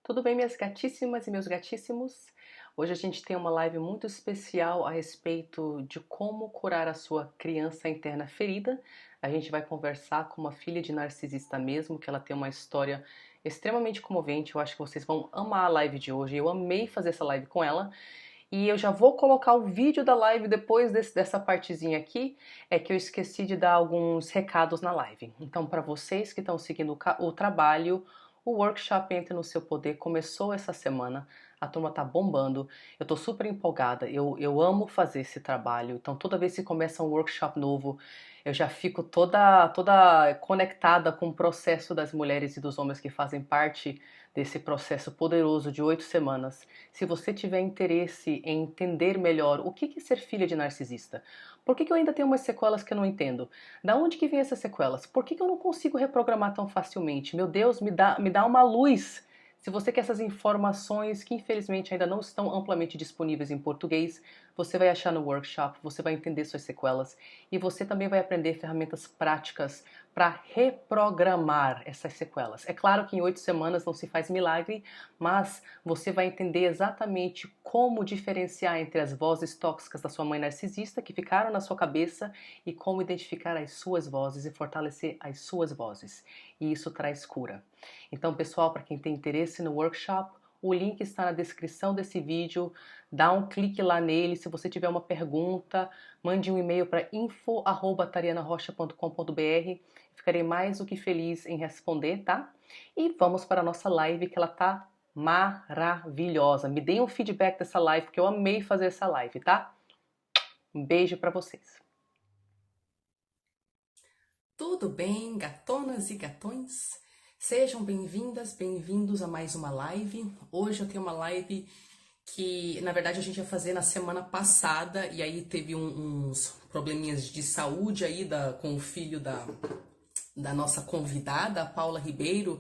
Tudo bem, minhas gatíssimas e meus gatíssimos? Hoje a gente tem uma live muito especial a respeito de como curar a sua criança interna ferida. A gente vai conversar com uma filha de narcisista mesmo, que ela tem uma história extremamente comovente. Eu acho que vocês vão amar a live de hoje. Eu amei fazer essa live com ela. E eu já vou colocar o vídeo da live depois dessa partezinha aqui, é que eu esqueci de dar alguns recados na live. Então, para vocês que estão seguindo o trabalho, o workshop Entre no Seu Poder começou essa semana, a turma tá bombando, eu tô super empolgada, eu amo fazer esse trabalho, então toda vez que começa um workshop novo, eu já fico toda conectada com o processo das mulheres e dos homens que fazem parte desse processo poderoso de 8 semanas. Se você tiver interesse em entender melhor o que é ser filha de narcisista, por que eu ainda tenho umas sequelas que eu não entendo? Da onde que vem essas sequelas? Por que eu não consigo reprogramar tão facilmente? Meu Deus, me dá uma luz! Se você quer essas informações que infelizmente ainda não estão amplamente disponíveis em português, você vai achar no workshop, você vai entender suas sequelas e você também vai aprender ferramentas práticas para reprogramar essas sequelas. É claro que em 8 semanas não se faz milagre, mas você vai entender exatamente como diferenciar entre as vozes tóxicas da sua mãe narcisista que ficaram na sua cabeça e como identificar as suas vozes e fortalecer as suas vozes. E isso traz cura. Então, pessoal, para quem tem interesse no workshop, o link está na descrição desse vídeo. Dá um clique lá nele. Se você tiver uma pergunta, mande um e-mail para info@tarianarocha.com.br. Ficarei mais do que feliz em responder, tá? E vamos para a nossa live, que ela tá maravilhosa. Me deem um feedback dessa live, porque eu amei fazer essa live, tá? Um beijo para vocês. Tudo bem, gatonas e gatões? Sejam bem-vindas, bem-vindos a mais uma live. Hoje eu tenho uma live que, na verdade, a gente ia fazer na semana passada e aí teve uns probleminhas de saúde aí com o filho da nossa convidada, a Paula Ribeiro,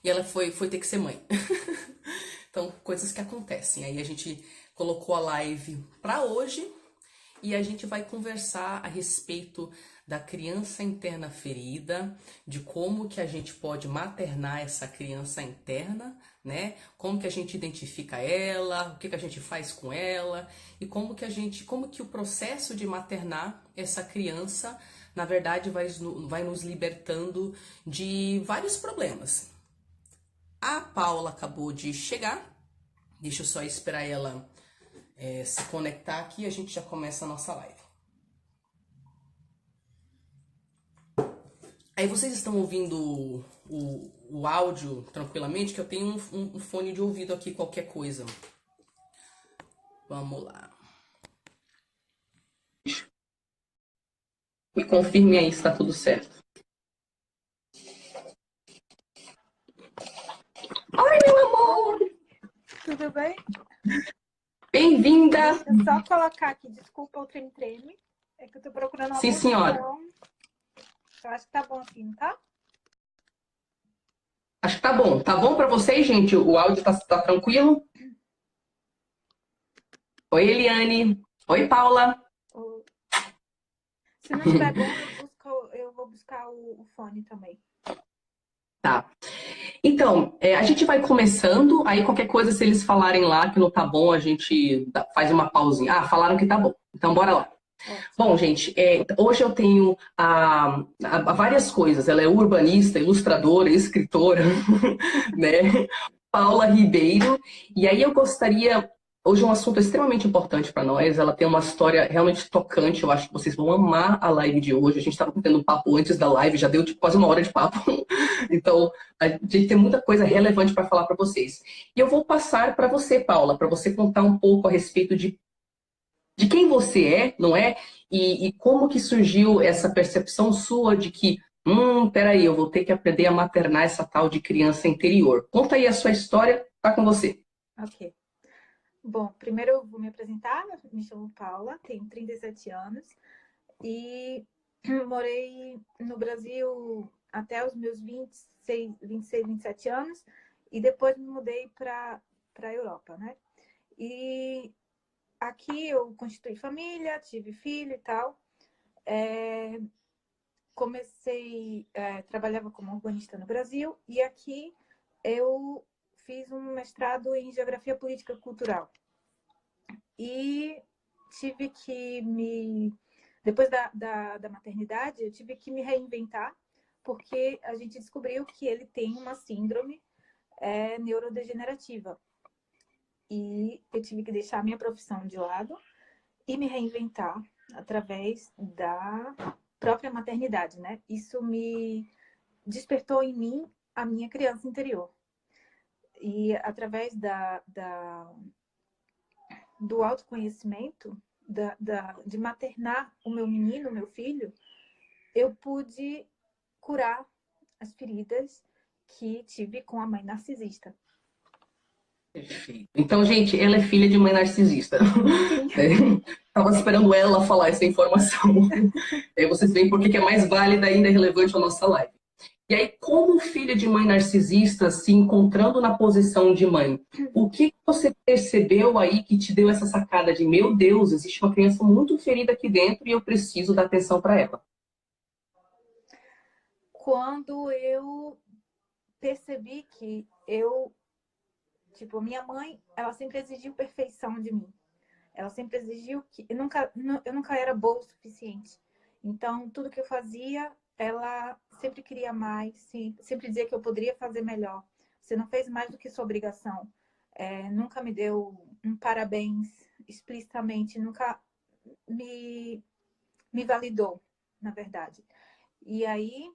e ela foi ter que ser mãe. Então, coisas que acontecem. Aí a gente colocou a live para hoje e a gente vai conversar a respeito da criança interna ferida, de como que a gente pode maternar essa criança interna, né? Como que a gente identifica ela, o que que a gente faz com ela e como que o processo de maternar essa criança, na verdade, vai nos libertando de vários problemas. A Paula acabou de chegar, deixa eu só esperar ela se conectar aqui e a gente já começa a nossa live. Aí vocês estão ouvindo o áudio tranquilamente, que eu tenho um fone de ouvido aqui, qualquer coisa. Vamos lá. Me confirme aí se tá tudo certo. Oi, meu amor! Tudo bem? Bem-vinda! Deixa eu só colocar aqui, desculpa o trem-treme. É que eu tô procurando uma Sim, senhora. posição. Eu acho que tá bom assim, tá? Acho que tá bom. Tá bom pra vocês, gente? O áudio tá tranquilo? Oi, Eliane. Oi, Paula. Se não estiver bom, eu vou buscar o fone também. Tá. Então, a gente vai começando, aí qualquer coisa, se eles falarem lá que não tá bom, a gente faz uma pausinha. Ah, falaram que tá bom. Então, bora lá. Ótimo. Bom, gente, hoje eu tenho várias coisas. Ela é urbanista, ilustradora, escritora, né? Paula Ribeiro. E aí eu gostaria. Hoje é um assunto extremamente importante para nós. Ela tem uma história realmente tocante. Eu acho que vocês vão amar a live de hoje. A gente estava tendo um papo antes da live, já deu tipo, quase uma hora de papo. Então, a gente tem muita coisa relevante para falar para vocês. E eu vou passar para você, Paula, para você contar um pouco a respeito de quem você é, não é? E como que surgiu essa percepção sua de que, peraí, eu vou ter que aprender a maternar essa tal de criança interior. Conta aí a sua história, tá com você. Ok. Bom, primeiro eu vou me apresentar. Me chamo Paula, tenho 37 anos e morei no Brasil até os meus 26, 26, 27 anos e depois me mudei para a Europa, né? E aqui eu constituí família, tive filho e tal. Trabalhava como urbanista no Brasil e aqui eu fiz um mestrado em Geografia Política Cultural. E tive que depois da maternidade, eu tive que me reinventar, porque a gente descobriu que ele tem uma síndrome neurodegenerativa. E eu tive que deixar a minha profissão de lado e me reinventar através da própria maternidade, né? Isso me despertou em mim a minha criança interior. E através do autoconhecimento, de maternar o meu menino, o meu filho, eu pude curar as feridas que tive com a mãe narcisista. Perfeito. Então, gente, ela é filha de mãe narcisista. Sim. Estava esperando ela falar essa informação. Aí vocês veem por que é mais válida ainda e relevante a nossa live. E aí, como filha de mãe narcisista, se encontrando na posição de mãe, o que você percebeu aí que te deu essa sacada de, meu Deus, existe uma criança muito ferida aqui dentro e eu preciso dar atenção para ela? Quando eu percebi que minha mãe, ela sempre exigiu perfeição de mim. Ela sempre exigiu que eu nunca era boa o suficiente. Então, tudo que eu fazia, ela sempre queria mais, sempre dizia que eu poderia fazer melhor. Você não fez mais do que sua obrigação. Nunca me deu um parabéns explicitamente, nunca me validou, na verdade. E aí,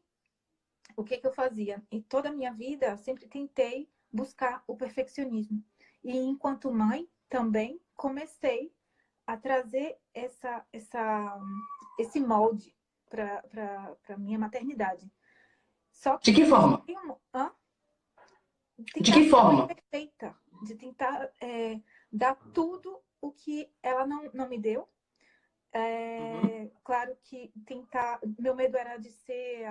o que eu fazia? Em toda a minha vida, sempre tentei buscar o perfeccionismo. E enquanto mãe, também comecei a trazer esse molde para minha maternidade. Só que De que forma? De que forma? Perfeita, de tentar dar tudo o que ela não me deu. Claro que tentar. Meu medo era de ser,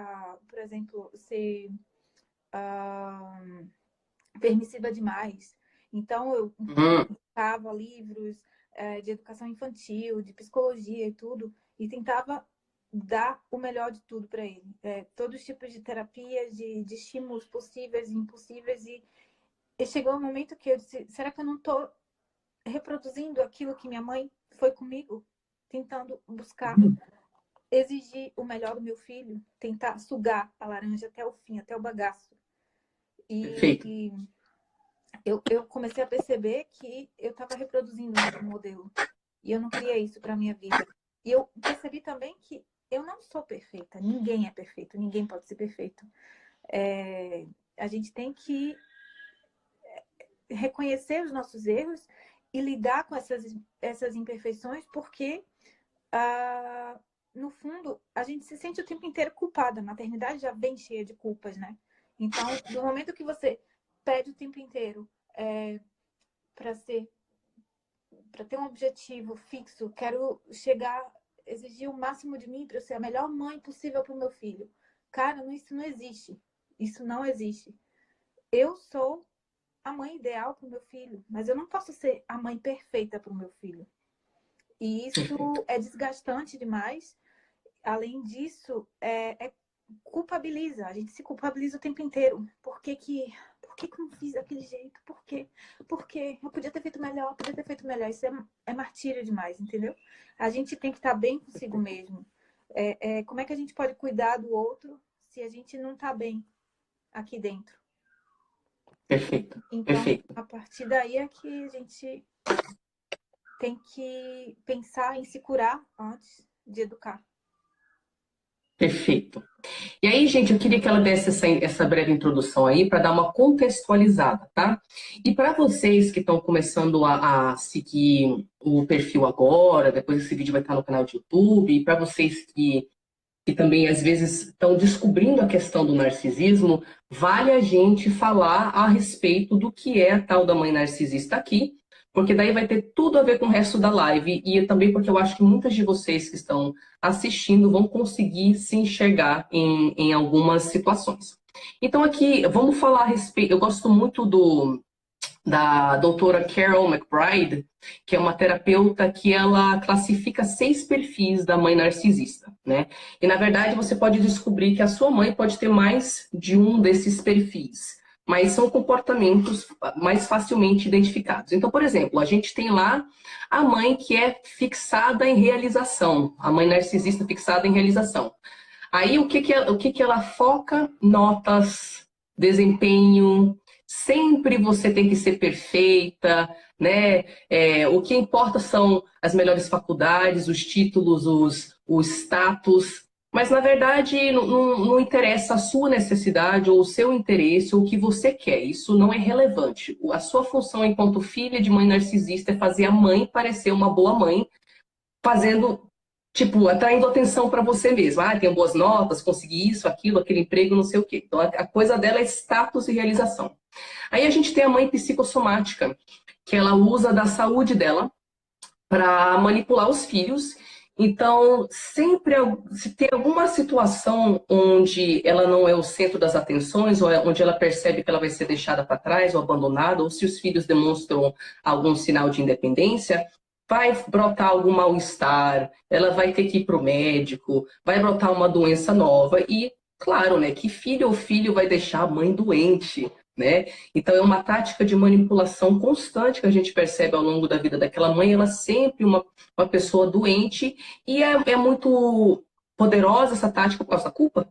por exemplo, ser permissiva demais. Então, eu buscava livros de educação infantil, de psicologia e tudo, e tentava dar o melhor de tudo para ele. Todos os tipos de terapias, de estímulos possíveis e impossíveis. E chegou um momento que eu disse, será que eu não estou reproduzindo aquilo que minha mãe foi comigo? Tentando buscar, exigir o melhor do meu filho, tentar sugar a laranja até o fim, até o bagaço. E eu comecei a perceber que eu estava reproduzindo um modelo. E eu não queria isso para minha vida. E eu percebi também que eu não sou perfeita. Ninguém é perfeito. Ninguém pode ser perfeito. A gente tem que reconhecer os nossos erros e lidar com essas imperfeições, porque no fundo, a gente se sente o tempo inteiro culpada. A maternidade já vem cheia de culpas, né? Então, no momento que você pede o tempo inteiro para ter um objetivo fixo, quero exigir o máximo de mim para eu ser a melhor mãe possível para o meu filho. Cara, isso não existe. Isso não existe. Eu sou a mãe ideal para o meu filho, mas eu não posso ser a mãe perfeita para o meu filho. E isso é desgastante demais. Além disso, culpabiliza. A gente se culpabiliza o tempo inteiro. Por que eu não fiz daquele jeito? Por quê? Porque eu podia ter feito melhor, podia ter feito melhor. Isso é martírio demais, entendeu? A gente tem que estar bem consigo mesmo. Como é que a gente pode cuidar do outro se a gente não está bem aqui dentro? Perfeito. Então, Perfeito. a partir daí é que a gente tem que pensar em se curar antes de educar. Perfeito. E aí, gente, eu queria que ela desse essa breve introdução aí para dar uma contextualizada, tá? E para vocês que estão começando a seguir o perfil agora, depois esse vídeo vai estar no canal de YouTube, e para vocês que também às vezes estão descobrindo a questão do narcisismo, vale a gente falar a respeito do que é a tal da mãe narcisista aqui, porque daí vai ter tudo a ver com o resto da live e também porque eu acho que muitas de vocês que estão assistindo vão conseguir se enxergar em algumas situações. Então aqui, vamos falar a respeito, eu gosto muito da doutora Carol McBride, que é uma terapeuta que ela classifica 6 perfis da mãe narcisista, né? E, na verdade, você pode descobrir que a sua mãe pode ter mais de um desses perfis. mas são comportamentos mais facilmente identificados. Então, por exemplo, a gente tem lá a mãe que é fixada em realização, a mãe narcisista fixada em realização. Aí, o que ela foca? Notas, desempenho, sempre você tem que ser perfeita, né? O que importa são as melhores faculdades, os títulos, o status, mas na verdade não interessa a sua necessidade ou o seu interesse ou o que você quer, isso não é relevante. A sua função enquanto filha de mãe narcisista é fazer a mãe parecer uma boa mãe, fazendo, tipo, atraindo atenção para você mesmo. Ah, tenho boas notas, consegui isso, aquilo, aquele emprego, não sei o quê. Então a coisa dela é status e realização. Aí a gente tem a mãe psicossomática, que ela usa da saúde dela para manipular os filhos. Então, sempre se tem alguma situação onde ela não é o centro das atenções, ou onde ela percebe que ela vai ser deixada para trás ou abandonada, ou se os filhos demonstram algum sinal de independência, vai brotar algum mal-estar, ela vai ter que ir para o médico, vai brotar uma doença nova e, claro, né, que filho ou filho vai deixar a mãe doente, né? Então é uma tática de manipulação constante que a gente percebe ao longo da vida daquela mãe, ela é sempre uma pessoa doente e é muito poderosa essa tática por causa da culpa.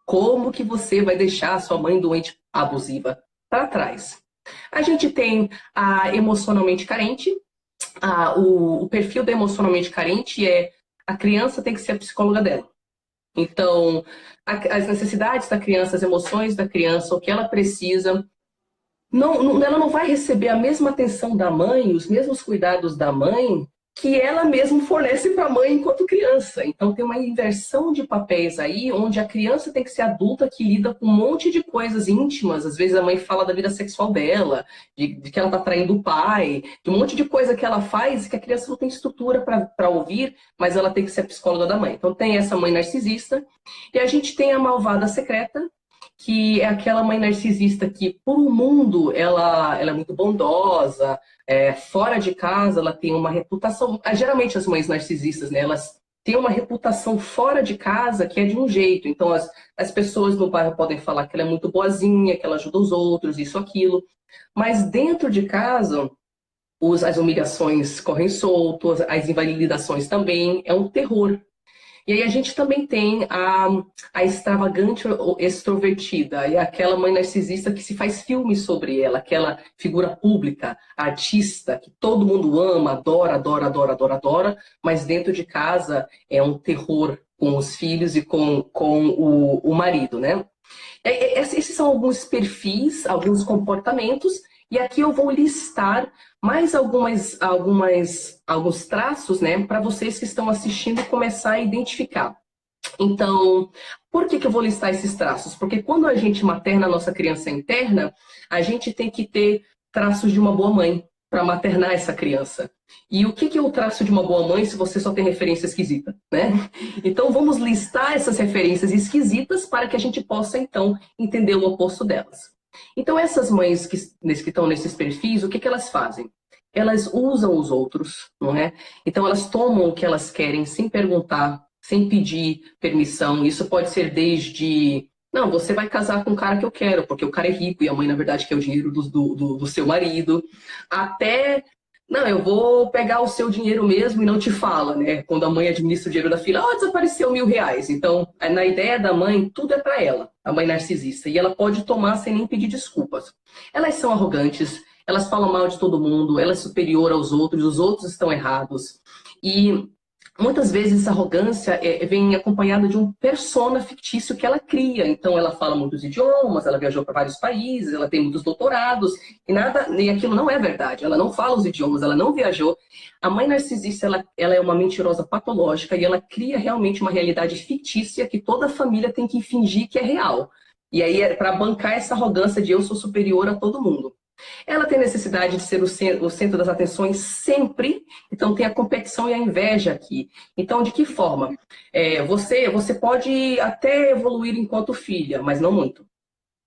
Como que você vai deixar a sua mãe doente abusiva para trás? A gente tem a emocionalmente carente. O perfil da emocionalmente carente é a criança tem que ser a psicóloga dela. Então, as necessidades da criança, as emoções da criança, o que ela precisa, ela não vai receber a mesma atenção da mãe, os mesmos cuidados da mãe, que ela mesma fornece para a mãe enquanto criança. Então tem uma inversão de papéis aí, onde a criança tem que ser adulta que lida com um monte de coisas íntimas. Às vezes a mãe fala da vida sexual dela, de que ela está traindo o pai, de um monte de coisa que ela faz que a criança não tem estrutura para ouvir, mas ela tem que ser a psicóloga da mãe. Então tem essa mãe narcisista. E a gente tem a malvada secreta, que é aquela mãe narcisista que, por um mundo, ela é muito bondosa, fora de casa ela tem uma reputação. Geralmente as mães narcisistas, né, elas têm uma reputação fora de casa que é de um jeito. Então as pessoas no bairro podem falar que ela é muito boazinha, que ela ajuda os outros, isso, aquilo. Mas dentro de casa, as humilhações correm soltas, as invalidações também, é um terror. E aí a gente também tem a extravagante extrovertida, e aquela mãe narcisista que se faz filme sobre ela, aquela figura pública, artista, que todo mundo ama, adora, adora, adora, adora, adora, mas dentro de casa é um terror com os filhos e com o marido, né? Esses são alguns perfis, alguns comportamentos, e aqui eu vou listar mais alguns traços, né, para vocês que estão assistindo começar a identificar. Então, por que eu vou listar esses traços? Porque quando a gente materna a nossa criança interna, a gente tem que ter traços de uma boa mãe para maternar essa criança. E o que é o traço de uma boa mãe se você só tem referência esquisita, né? Então vamos listar essas referências esquisitas para que a gente possa, então, entender o oposto delas. Então essas mães que estão nesses perfis, o que elas fazem? Elas usam os outros, não é? Então elas tomam o que elas querem sem perguntar, sem pedir permissão. Isso pode ser desde... Não, você vai casar com o cara que eu quero, porque o cara é rico e a mãe, na verdade, quer o dinheiro do seu marido. Até, não, eu vou pegar o seu dinheiro mesmo e não te fala, né? Quando a mãe administra o dinheiro da filha, desapareceu R$1.000. Então, na ideia da mãe, tudo é para ela, a mãe narcisista. E ela pode tomar sem nem pedir desculpas. Elas são arrogantes, elas falam mal de todo mundo, ela é superior aos outros, os outros estão errados. E muitas vezes essa arrogância vem acompanhada de um persona fictício que ela cria. Então ela fala muitos idiomas, ela viajou para vários países, ela tem muitos doutorados, e aquilo não é verdade. Ela não fala os idiomas, ela não viajou. A mãe narcisista, ela é uma mentirosa patológica e ela cria realmente uma realidade fictícia que toda a família tem que fingir que é real. E aí é para bancar essa arrogância de eu sou superior a todo mundo. Ela tem necessidade de ser o centro das atenções sempre, então tem a competição e a inveja aqui. Então, de que forma? Você pode até evoluir enquanto filha, mas não muito.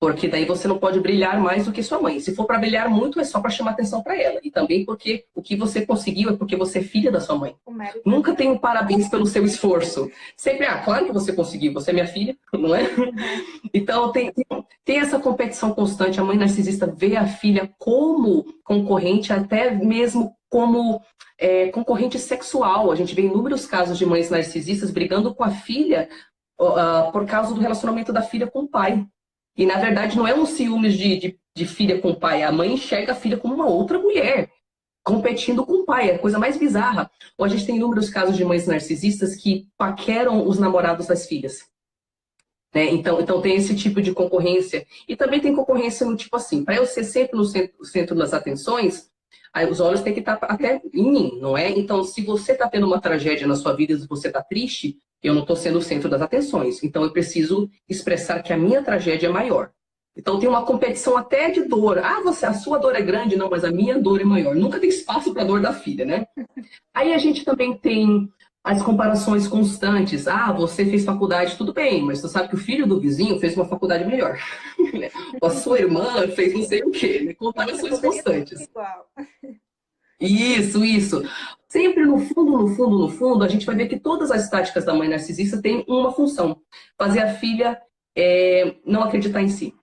Porque daí você não pode brilhar mais do que sua mãe. Se for para brilhar muito, é só para chamar atenção para ela. E também porque o que você conseguiu é porque você é filha da sua mãe. Nunca tem um parabéns pelo seu esforço. Sempre, claro que você conseguiu, você é minha filha, não é? Então tem essa competição constante. A mãe narcisista vê a filha como concorrente, até mesmo como concorrente sexual. A gente vê inúmeros casos de mães narcisistas brigando com a filha por causa do relacionamento da filha com o pai. E, na verdade, não é um ciúmes de filha com o pai. A mãe enxerga a filha como uma outra mulher, competindo com o pai. É a coisa mais bizarra. Ou a gente tem inúmeros casos de mães narcisistas que paqueram os namorados das filhas. Né? Então tem esse tipo de concorrência. E também tem concorrência no tipo assim, para eu ser sempre no centro das atenções, aí os olhos têm que estar até em mim, não é? Então, se você está tendo uma tragédia na sua vida, se você está triste, eu não estou sendo o centro das atenções. Então, eu preciso expressar que a minha tragédia é maior. Então, tem uma competição até de dor. A sua dor é grande? Não, mas a minha dor é maior. Nunca tem espaço para a dor da filha, né? Aí a gente também tem as comparações constantes. Você fez faculdade, tudo bem, mas tu sabe que o filho do vizinho fez uma faculdade melhor. A sua irmã fez não sei o quê. Né? Comparações constantes. Isso. Sempre no fundo, a gente vai ver que todas as táticas da mãe narcisista têm uma função. Fazer a filha não acreditar em si.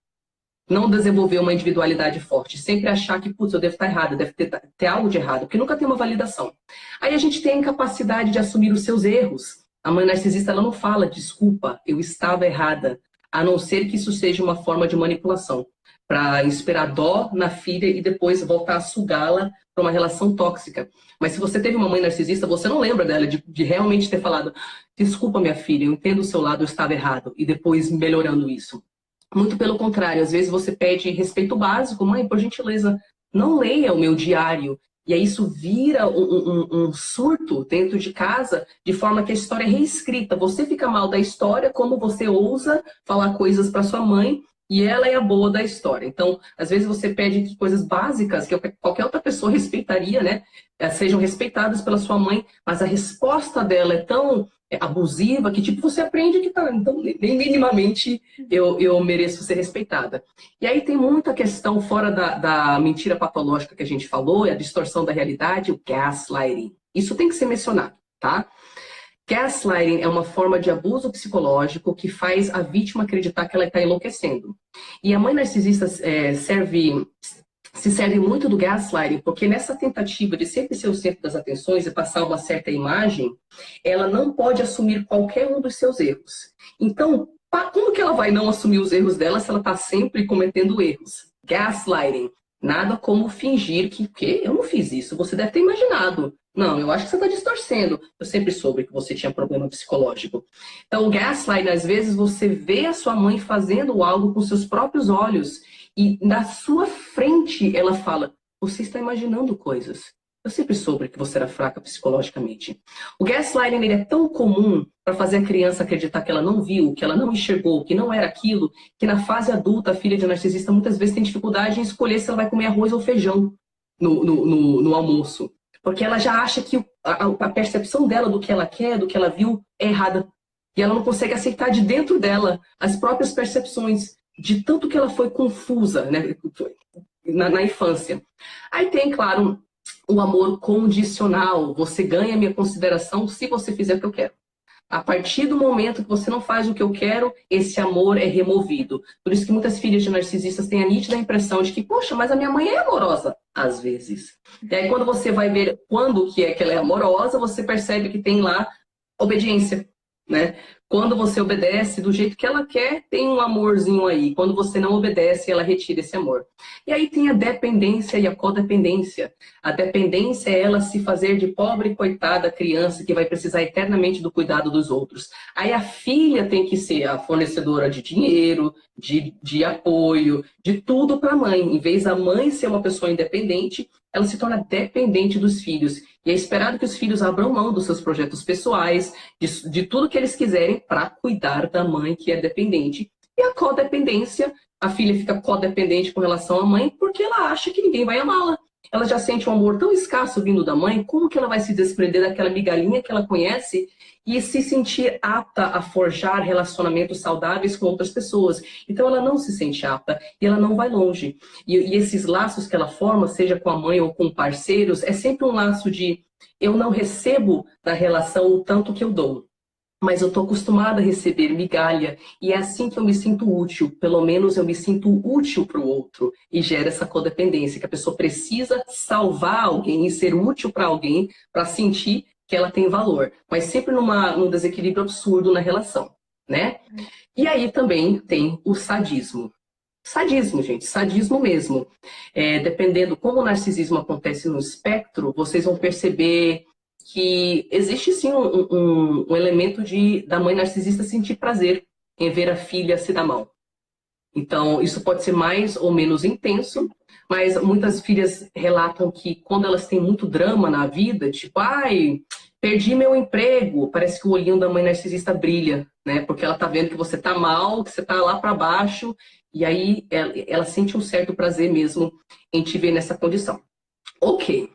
Não desenvolver uma individualidade forte. Sempre achar que, putz, eu devo estar errada, deve ter algo de errado. Porque nunca tem uma validação. Aí a gente tem a incapacidade de assumir os seus erros. A mãe narcisista, ela não fala, desculpa, eu estava errada. A não ser que isso seja uma forma de manipulação. Para inspirar dó na filha e depois voltar a sugá-la para uma relação tóxica. Mas se você teve uma mãe narcisista, você não lembra dela de realmente ter falado, desculpa minha filha, eu entendo o seu lado, eu estava errado. E depois melhorando isso. Muito pelo contrário, às vezes você pede respeito básico, mãe, por gentileza, não leia o meu diário. E aí isso vira um surto dentro de casa, de forma que a história é reescrita. Você fica mal da história, como você ousa falar coisas para sua mãe, e ela é a boa da história. Então, às vezes você pede que coisas básicas, que qualquer outra pessoa respeitaria, né? Sejam respeitadas pela sua mãe, mas a resposta dela é tão abusiva que, tipo, você aprende que então, nem minimamente eu mereço ser respeitada. E aí tem muita questão fora da mentira patológica que a gente falou, a distorção da realidade, o gaslighting. Isso tem que ser mencionado, tá? Gaslighting é uma forma de abuso psicológico que faz a vítima acreditar que ela está enlouquecendo. E a mãe narcisista se serve muito do gaslighting, porque nessa tentativa de sempre ser o centro das atenções e passar uma certa imagem, ela não pode assumir qualquer um dos seus erros. Então, como que ela vai não assumir os erros dela se ela está sempre cometendo erros? Gaslighting. Nada como fingir que eu não fiz isso, você deve ter imaginado. Não, eu acho que você está distorcendo. Eu sempre soube que você tinha problema psicológico. Então, o gaslighting, às vezes, você vê a sua mãe fazendo algo com seus próprios olhos e na sua frente ela fala, você está imaginando coisas. Eu sempre soube que você era fraca psicologicamente. O gaslighting ele é tão comum para fazer a criança acreditar que ela não viu, que ela não enxergou, que não era aquilo, que na fase adulta a filha de narcisista muitas vezes tem dificuldade em escolher se ela vai comer arroz ou feijão no almoço. Porque ela já acha que a percepção dela do que ela quer, do que ela viu, é errada. E ela não consegue aceitar de dentro dela as próprias percepções, de tanto que ela foi confusa, né, na infância. Aí tem, claro, o amor condicional. Você ganha minha consideração se você fizer o que eu quero. A partir do momento que você não faz o que eu quero, esse amor é removido. Por isso que muitas filhas de narcisistas têm a nítida impressão de que, poxa, mas a minha mãe é amorosa. Às vezes. E aí quando você vai ver quando que ela é amorosa, você percebe que tem lá obediência, né? Quando você obedece do jeito que ela quer, tem um amorzinho aí. Quando você não obedece, ela retira esse amor. E aí tem a dependência e a codependência. A dependência é ela se fazer de pobre, coitada criança que vai precisar eternamente do cuidado dos outros. Aí a filha tem que ser a fornecedora de dinheiro, de apoio, de tudo para a mãe. Em vez da mãe ser uma pessoa independente, ela se torna dependente dos filhos. E é esperado que os filhos abram mão dos seus projetos pessoais, de tudo que eles quiserem para cuidar da mãe que é dependente. E a codependência, a filha fica codependente com relação à mãe porque ela acha que ninguém vai amá-la, ela já sente um amor tão escasso vindo da mãe, como que ela vai se desprender daquela migalhinha que ela conhece e se sentir apta a forjar relacionamentos saudáveis com outras pessoas? Então ela não se sente apta e ela não vai longe. E esses laços que ela forma, seja com a mãe ou com parceiros, é sempre um laço de eu não recebo da relação o tanto que eu dou. Mas eu estou acostumada a receber migalha e é assim que eu me sinto útil. Pelo menos eu me sinto útil para o outro e gera essa codependência, que a pessoa precisa salvar alguém e ser útil para alguém para sentir que ela tem valor, mas sempre num desequilíbrio absurdo na relação, né? E aí também tem o sadismo. Sadismo, gente, sadismo mesmo. Dependendo como o narcisismo acontece no espectro, vocês vão perceber que existe sim um elemento da mãe narcisista sentir prazer em ver a filha se dar mal. Então, isso pode ser mais ou menos intenso, mas muitas filhas relatam que quando elas têm muito drama na vida, tipo, ai, perdi meu emprego, parece que o olhinho da mãe narcisista brilha, né? Porque ela tá vendo que você tá mal, que você tá lá para baixo, e aí ela sente um certo prazer mesmo em te ver nessa condição. Ok.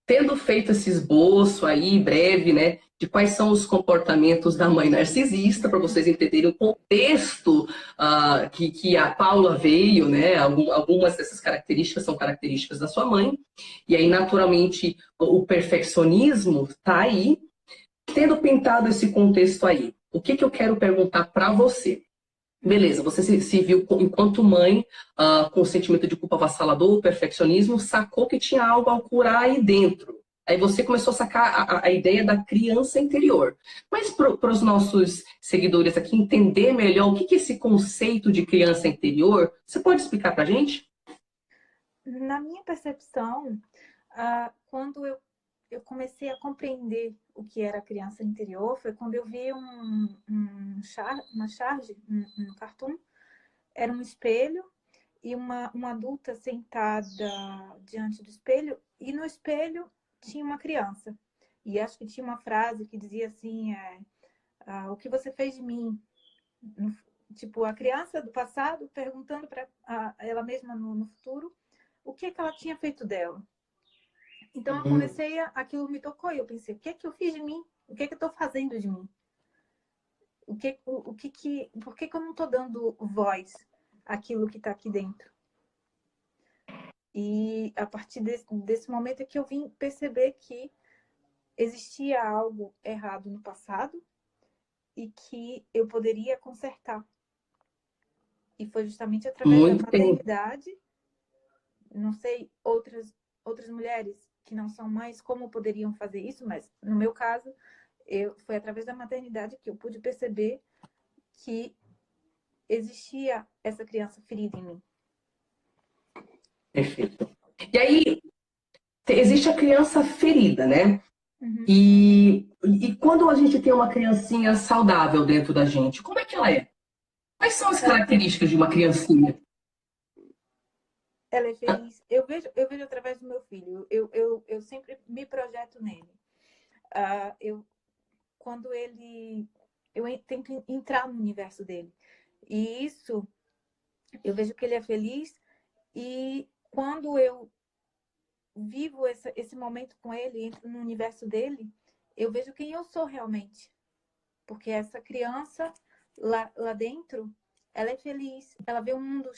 Tendo feito esse esboço aí, breve, né, de quais são os comportamentos da mãe narcisista, para vocês entenderem o contexto que a Paula veio, né, algumas dessas características são características da sua mãe, e aí, naturalmente, o perfeccionismo está aí. Tendo pintado esse contexto aí, o que eu quero perguntar para você? Beleza, você se viu enquanto mãe, com o sentimento de culpa avassalador, perfeccionismo, sacou que tinha algo a curar aí dentro. Aí você começou a sacar a ideia da criança interior. Mas para os nossos seguidores aqui entender melhor o que é esse conceito de criança interior, você pode explicar para a gente? Na minha percepção, quando eu comecei a compreender o que era criança interior, foi quando eu vi uma charge, um cartoon, era um espelho e uma adulta sentada diante do espelho, e no espelho tinha uma criança. E acho que tinha uma frase que dizia assim, o que você fez de mim? Tipo, a criança do passado perguntando para ela mesma no futuro o que ela tinha feito dela. Então eu comecei aquilo me tocou e eu pensei, o que é que eu fiz de mim? O que é que eu estou fazendo de mim? Por que eu não estou dando voz àquilo que está aqui dentro? E a partir desse momento é que eu vim perceber que existia algo errado no passado e que eu poderia consertar. E foi justamente através da Muito bem. maternidade. Não sei outras mulheres que não são mães como poderiam fazer isso, mas no meu caso, foi através da maternidade que eu pude perceber que existia essa criança ferida em mim. Perfeito. E aí, existe a criança ferida, né? Uhum. E quando a gente tem uma criancinha saudável dentro da gente, como é que ela é? Quais são as Ela, características de uma criancinha? ela é feliz. Eu vejo através do meu filho. Eu sempre me projeto nele. Quando eu tento entrar no universo dele. E isso, eu vejo que ele é feliz. E quando eu vivo esse momento com ele, entro no universo dele, eu vejo quem eu sou realmente. Porque essa criança lá dentro, ela é feliz, ela vê um mundo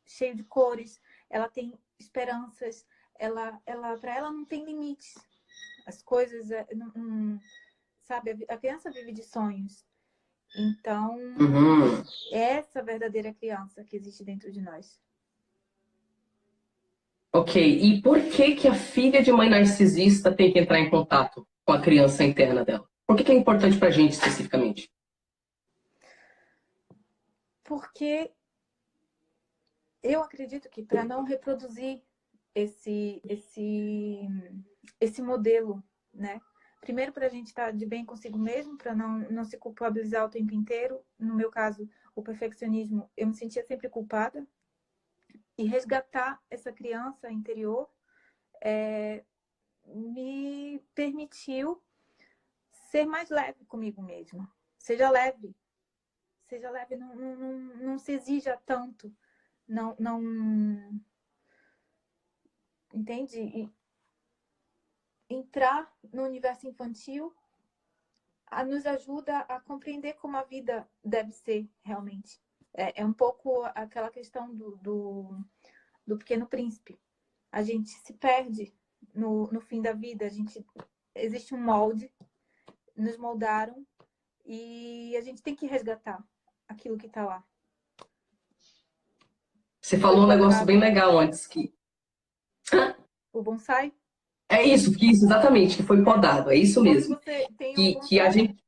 cheio de cores, ela tem esperanças, para ela não tem limites. As coisas, sabe, a criança vive de sonhos. Então, Uhum. é essa verdadeira criança que existe dentro de nós. Ok, e por que que a filha de mãe narcisista tem que entrar em contato com a criança interna dela? Por que que é importante pra gente especificamente? Porque eu acredito que para não reproduzir esse modelo, né? Primeiro, para a gente estar de bem consigo mesmo, para não se culpabilizar o tempo inteiro. No meu caso, o perfeccionismo, eu me sentia sempre culpada. E resgatar essa criança interior me permitiu ser mais leve comigo mesma. Seja leve. Seja leve, não se exija tanto. Não entende? E entrar no universo infantil nos ajuda a compreender como a vida deve ser realmente. É um pouco aquela questão do Pequeno Príncipe. A gente se perde no fim da vida. Existe um molde, nos moldaram e a gente tem que resgatar aquilo que está lá. Você falou um negócio bem legal antes que... O bonsai? É isso, exatamente, que foi podado, é isso mesmo. Você tem Que a gente...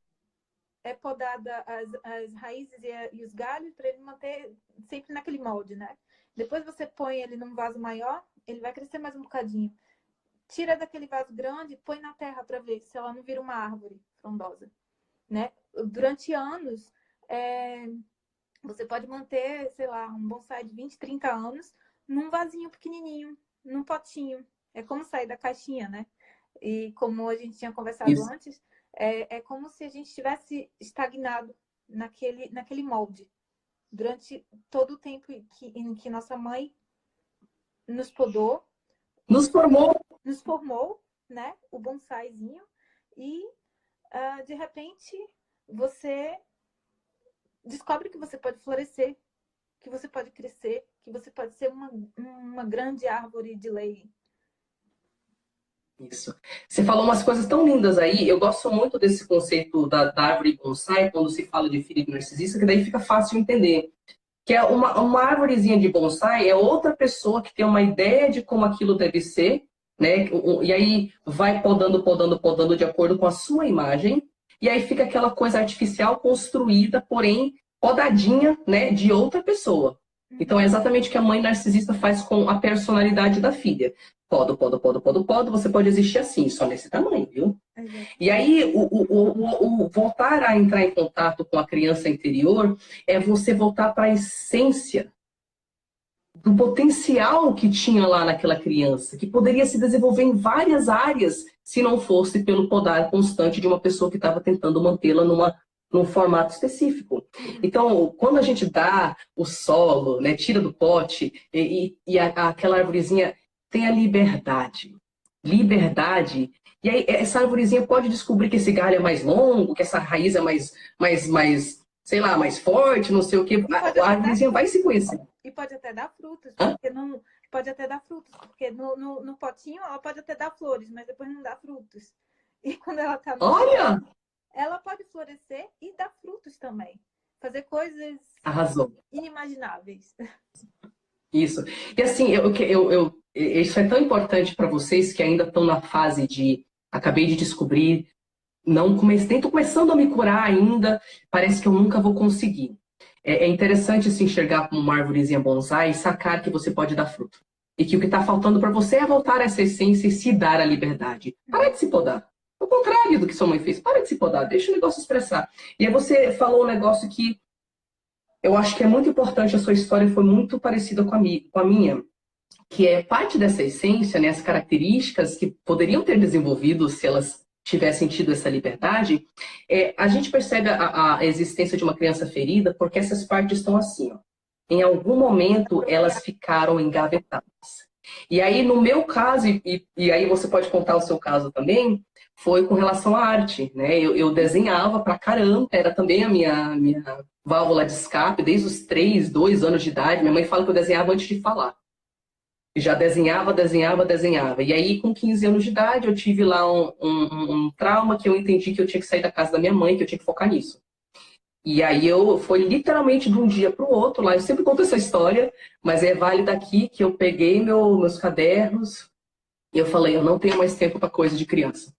É podada as raízes e os galhos para ele manter sempre naquele molde, né? Depois você põe ele num vaso maior, ele vai crescer mais um bocadinho. Tira daquele vaso grande, põe na terra para ver se ela não vira uma árvore frondosa, né? Durante anos, você pode manter, sei lá, um bonsai de 20, 30 anos num vasinho pequenininho, num potinho. É como sair da caixinha, né? E como a gente tinha conversado antes, é como se a gente estivesse estagnado naquele molde. Durante todo o tempo em que nossa mãe nos podou. Nos formou, né? O bonsaizinho. E, de repente, você descobre que você pode florescer, que você pode crescer, que você pode ser uma grande árvore de lei. Isso. Você falou umas coisas tão lindas aí. Eu gosto muito desse conceito da árvore bonsai, quando se fala de filho de narcisista, que daí fica fácil entender. Que é uma árvorezinha de bonsai, é outra pessoa que tem uma ideia de como aquilo deve ser, né? E aí vai podando, podando, podando de acordo com a sua imagem, e aí fica aquela coisa artificial construída, porém podadinha, né, de outra pessoa. Então é exatamente o que a mãe narcisista faz com a personalidade da filha. Podo, podo, podo, podo, podo, você pode existir assim, só nesse tamanho, viu? E aí, o voltar a entrar em contato com a criança interior é você voltar para a essência do potencial que tinha lá naquela criança, que poderia se desenvolver em várias áreas se não fosse pelo podar constante de uma pessoa que estava tentando mantê-la num formato específico. Então, quando a gente dá o solo, né, tira do pote e aquela arvorezinha tem a liberdade. Liberdade. E aí, essa arvorezinha pode descobrir que esse galho é mais longo, que essa raiz é mais sei lá, mais forte, não sei o quê. A arvorezinha vai se conhecer. E pode até dar frutos, porque não... Pode até dar frutos, porque no potinho ela pode até dar flores, mas depois não dá frutos. E quando ela tá no Olha! chão, ela pode florescer e dar frutos também. Fazer coisas inimagináveis. Isso. E assim, isso é tão importante para vocês que ainda estão na fase de acabei de descobrir, nem estou começando a me curar ainda, parece que eu nunca vou conseguir. É interessante se enxergar como uma árvorezinha bonsai e sacar que você pode dar fruto. E que o que está faltando para você é voltar a essa essência e se dar a liberdade. Para de se podar. O contrário do que sua mãe fez. Para de se podar, deixa o negócio expressar. E aí você falou um negócio que eu acho que é muito importante, a sua história foi muito parecida com a minha, que é parte dessa essência, né, as características que poderiam ter desenvolvido se elas tivessem tido essa liberdade, a gente percebe a existência de uma criança ferida porque essas partes estão assim, ó. Em algum momento elas ficaram engavetadas. E aí, no meu caso, e aí você pode contar o seu caso também, foi com relação à arte, né? Eu desenhava pra caramba, era também a minha válvula de escape, desde os 3, 2 anos de idade. Minha mãe fala que eu desenhava antes de falar. Já desenhava. E aí, com 15 anos de idade, eu tive lá um trauma que eu entendi que eu tinha que sair da casa da minha mãe, que eu tinha que focar nisso. E aí foi literalmente de um dia para o outro lá. Eu sempre conto essa história, mas é válida aqui que eu peguei meus cadernos e eu falei, eu não tenho mais tempo para coisa de criança.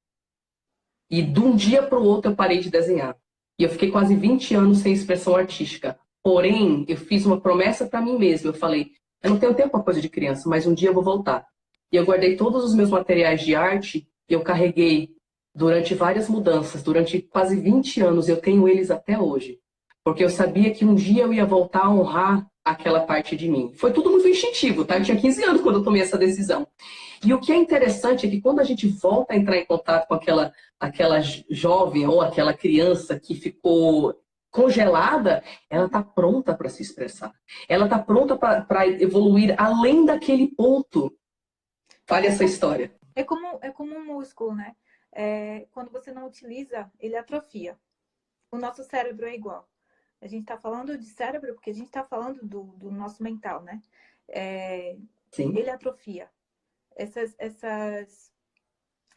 E de um dia para o outro eu parei de desenhar. E eu fiquei quase 20 anos sem expressão artística. Porém, eu fiz uma promessa para mim mesma. Eu falei, eu não tenho tempo para coisa de criança, mas um dia eu vou voltar. E eu guardei todos os meus materiais de arte e eu carreguei durante várias mudanças, durante quase 20 anos, eu tenho eles até hoje. Porque eu sabia que um dia eu ia voltar a honrar aquela parte de mim. Foi tudo muito instintivo, tá? Eu tinha 15 anos quando eu tomei essa decisão. E o que é interessante é que quando a gente volta a entrar em contato com aquela jovem ou aquela criança que ficou congelada, ela está pronta para se expressar. Ela está pronta para evoluir além daquele ponto. Fale essa história. É como um músculo, né? Quando você não utiliza, ele atrofia. O nosso cérebro é igual. A gente está falando de cérebro porque a gente está falando do nosso mental, né? Sim. Ele atrofia. Essas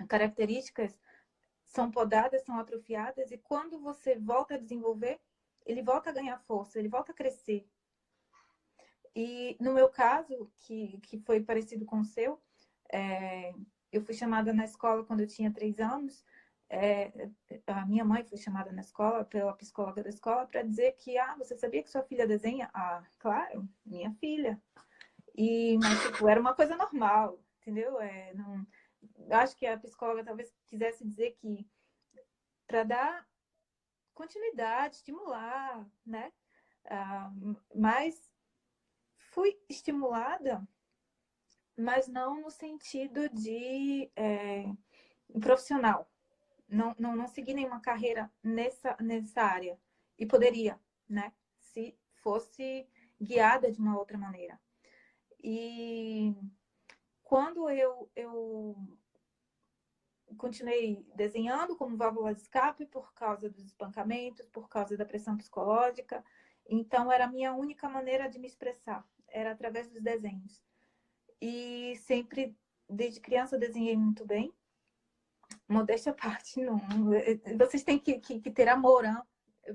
características são podadas, são atrofiadas, e quando você volta a desenvolver, ele volta a ganhar força, ele volta a crescer. E no meu caso, que foi parecido com o seu, eu fui chamada na escola quando eu tinha 3 anos. A minha mãe foi chamada na escola pela psicóloga da escola para dizer que, você sabia que sua filha desenha? Claro, minha filha. Mas, tipo, era uma coisa normal, entendeu? Não, eu acho que a psicóloga talvez quisesse dizer que para dar continuidade, estimular, né? Mas fui estimulada, mas não no sentido de profissional. Não segui nenhuma carreira nessa área. E poderia, né? Se fosse guiada de uma outra maneira. E quando eu continuei desenhando como válvula de escape por causa dos espancamentos, por causa da pressão psicológica, então era a minha única maneira de me expressar, era através dos desenhos. E sempre, desde criança, eu desenhei muito bem. Modéstia à parte, não. Vocês têm que ter amor, hein?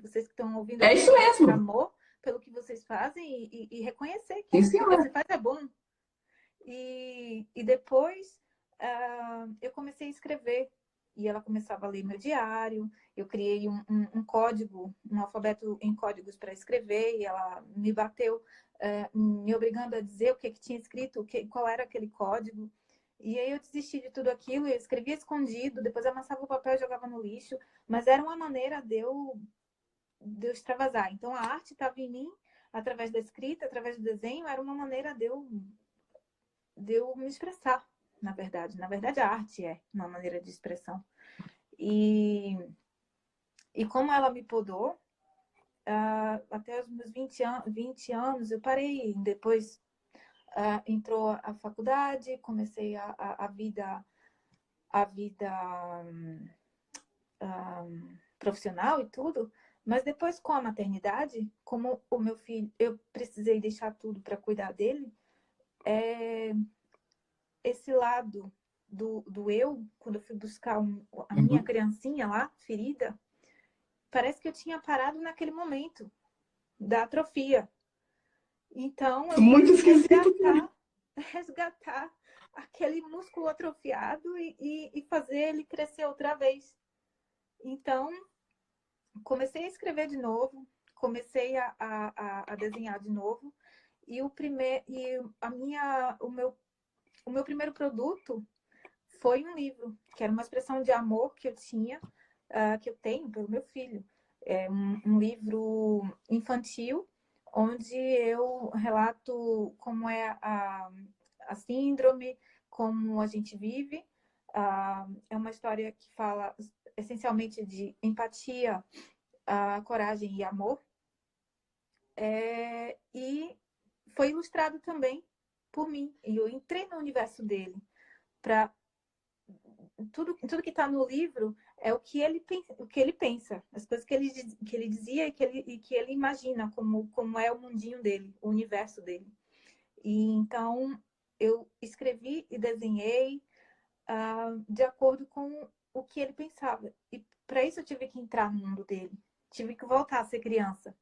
Vocês que estão ouvindo, É isso mesmo. ter amor pelo que vocês fazem e reconhecer que Sim, o que senhora. você faz é bom. E depois eu comecei a escrever. E ela começava a ler meu diário. Eu criei um código, um alfabeto em códigos para escrever. E ela me bateu, me obrigando a dizer o que tinha escrito, qual era aquele código. E aí eu desisti de tudo aquilo. Eu escrevia escondido, depois amassava o papel e jogava no lixo. Mas era uma maneira de eu extravasar. Então a arte estava em mim, através da escrita, através do desenho. Era uma maneira de eu me expressar, na verdade. Na verdade, a arte é uma maneira de expressão. E como ela me podou, até os meus 20 anos, eu parei. Depois entrou a faculdade, comecei a vida profissional e tudo. Mas depois, com a maternidade, como o meu filho, eu precisei deixar tudo para cuidar dele. Esse lado do eu, quando eu fui buscar a minha criancinha lá, ferida, parece que eu tinha parado naquele momento da atrofia. Então, eu Muito fui esquisito. resgatar aquele músculo atrofiado e fazer ele crescer outra vez. Então, comecei a escrever de novo, comecei a desenhar de novo. E o meu primeiro produto foi um livro, que era uma expressão de amor que eu tinha, que eu tenho pelo meu filho. É um livro infantil, onde eu relato como é a síndrome, como a gente vive. É uma história que fala essencialmente de empatia, coragem e amor. E foi ilustrado também por mim. E eu entrei no universo dele para tudo que está no livro é o que ele pensa, as coisas que ele dizia e que ele imagina como é o mundinho dele, o universo dele. E então eu escrevi e desenhei de acordo com o que ele pensava. E para isso eu tive que entrar no mundo dele, tive que voltar a ser criança.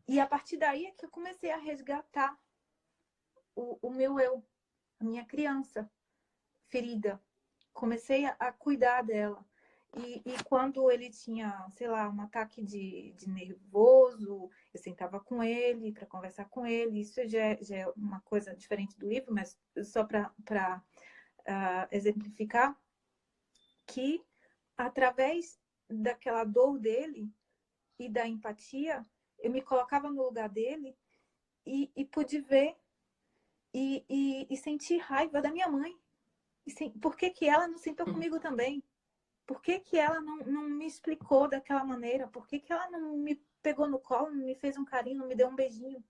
E a partir daí é que eu comecei a resgatar o meu eu, a minha criança ferida. Comecei a cuidar dela. E quando ele tinha, sei lá, um ataque de nervoso, eu sentava com ele para conversar com ele. Isso já é uma coisa diferente do livro, mas só para exemplificar que através daquela dor dele e da empatia, eu me colocava no lugar dele e pude ver e sentir raiva da minha mãe. Por que ela não sentou comigo também? Por que ela não me explicou daquela maneira? Por que ela não me pegou no colo, não me fez um carinho, não me deu um beijinho?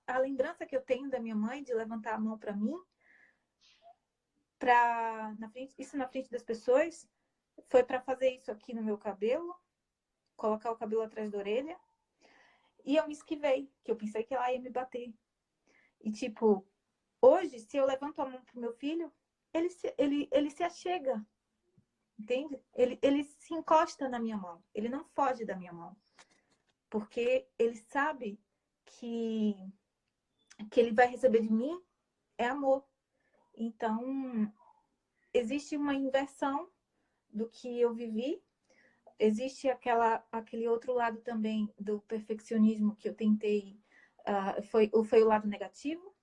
A lembrança que eu tenho da minha mãe de levantar a mão para mim isso na frente das pessoas, foi para fazer isso aqui no meu cabelo, colocar o cabelo atrás da orelha. E eu me esquivei, que eu pensei que ela ia me bater. E tipo, hoje, se eu levanto a mão pro meu filho, ele se achega, entende? Ele se encosta na minha mão, ele não foge da minha mão. Porque ele sabe que ele vai receber de mim é amor. Então, existe uma inversão do que eu vivi. Existe aquele outro lado também do perfeccionismo que eu tentei, foi o lado negativo.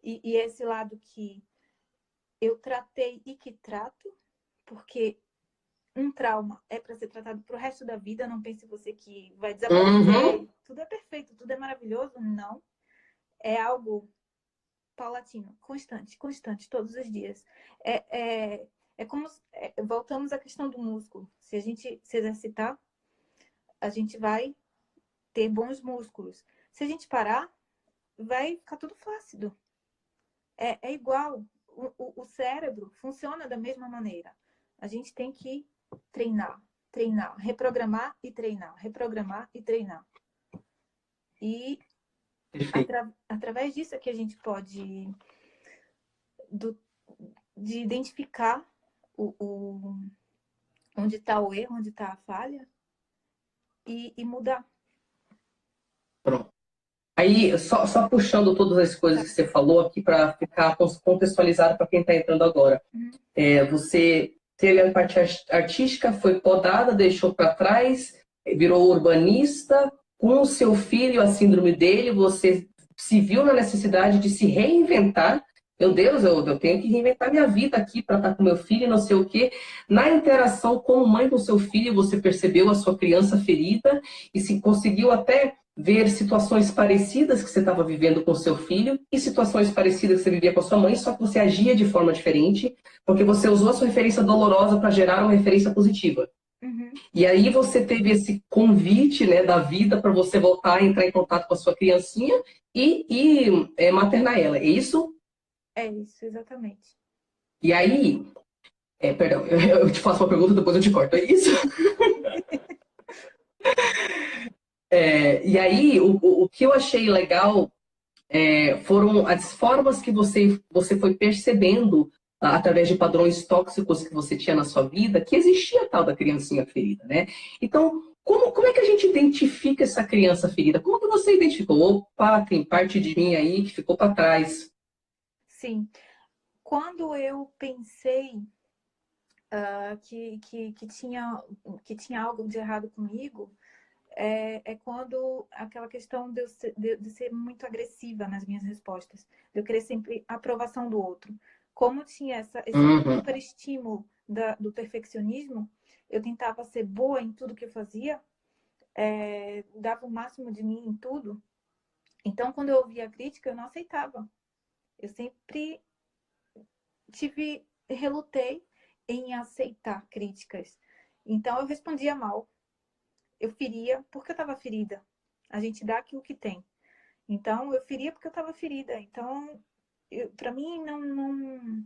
E esse lado que eu tratei e que trato, porque um trauma é para ser tratado pro resto da vida. Não pense você que vai desaparecer. Tudo é perfeito, tudo é maravilhoso. Não. É algo paulatino, constante, todos os dias. É como... voltamos à questão do músculo. Se a gente se exercitar, a gente vai ter bons músculos. Se a gente parar, vai ficar tudo flácido. É igual. O cérebro funciona da mesma maneira. A gente tem que treinar, reprogramar e treinar, reprogramar e treinar. E através disso é que a gente pode de identificar onde está o erro, onde está a falha e mudar. Pronto. Aí, só puxando todas as coisas que você falou aqui para ficar contextualizado para quem está entrando agora. Você teve a parte artística, foi podada, deixou para trás, virou urbanista. Com o seu filho, a síndrome dele, você se viu na necessidade de se reinventar. Meu Deus, eu tenho que reinventar minha vida aqui para estar com meu filho, não sei o quê. Na interação como mãe com seu filho, você percebeu a sua criança ferida e se conseguiu até ver situações parecidas que você estava vivendo com seu filho e situações parecidas que você vivia com a sua mãe, só que você agia de forma diferente, porque você usou a sua referência dolorosa para gerar uma referência positiva. E aí você teve esse convite, né, da vida para você voltar a entrar em contato com a sua criancinha e maternar ela. É isso? É isso, exatamente. E aí... perdão, eu te faço uma pergunta, depois eu te corto. É isso? E aí, o que eu achei legal foram as formas que você foi percebendo através de padrões tóxicos que você tinha na sua vida, que existia a tal da criancinha ferida, né? Então, como é que a gente identifica essa criança ferida? Como que você identificou? Opa, tem parte de mim aí que ficou para trás. Sim. Quando eu pensei que tinha algo de errado comigo, é quando aquela questão de ser muito agressiva nas minhas respostas, de eu querer sempre a aprovação do outro. Como tinha esse superestímulo do perfeccionismo, eu tentava ser boa em tudo que eu fazia, dava o máximo de mim em tudo. Então, quando eu ouvia a crítica, eu não aceitava. Eu sempre relutei em aceitar críticas. Então, eu respondia mal. Eu feria porque eu estava ferida. A gente dá aquilo que tem. Então, eu feria porque eu estava ferida. Então, para mim, não...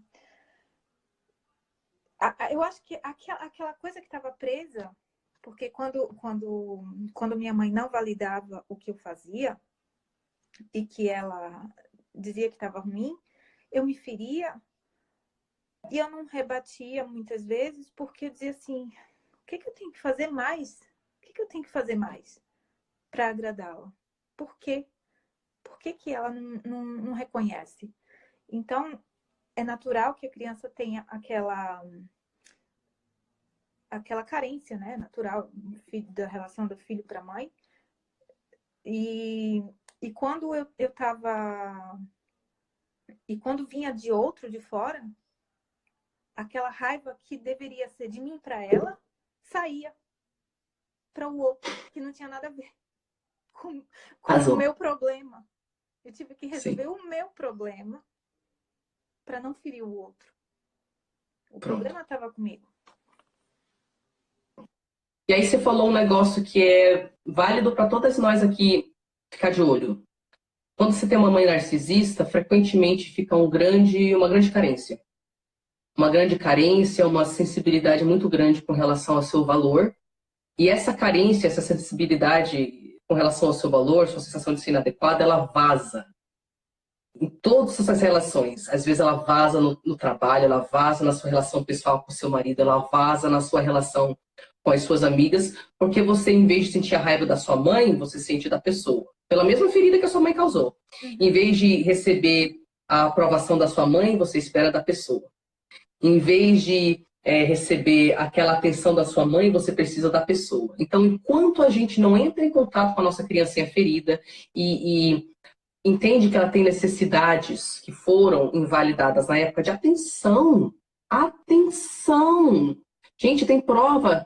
Eu acho que aquela coisa que estava presa, porque quando minha mãe não validava o que eu fazia e que ela dizia que estava ruim, eu me feria e eu não rebatia muitas vezes porque eu dizia assim, o que eu tenho que fazer mais? O que eu tenho que fazer mais para agradá-la? Por quê? Por que ela não reconhece? Então, é natural que a criança tenha aquela carência, né? Natural da relação do filho para a mãe. E quando eu tava... E quando vinha de outro de fora, aquela raiva que deveria ser de mim para ela, saía para o outro, que não tinha nada a ver com o meu problema. Eu tive que resolver o meu problema para não ferir o outro. O problema estava comigo. E aí você falou um negócio que é válido para todas nós aqui ficar de olho. Quando você tem uma mãe narcisista, frequentemente fica uma grande carência. uma grande carência, uma sensibilidade muito grande com relação ao seu valor. E essa carência, essa sensibilidade com relação ao seu valor, sua sensação de ser inadequada, ela vaza em todas essas relações. Às vezes ela vaza no trabalho, ela vaza na sua relação pessoal com o seu marido, ela vaza na sua relação com as suas amigas, porque você, em vez de sentir a raiva da sua mãe, você sente da pessoa. Pela mesma ferida que a sua mãe causou. Em vez de receber a aprovação da sua mãe, você espera da pessoa. Em vez de receber aquela atenção da sua mãe, você precisa da pessoa. Então, enquanto a gente não entra em contato com a nossa criancinha ferida e entende que ela tem necessidades que foram invalidadas na época de atenção, atenção! Gente, tem prova.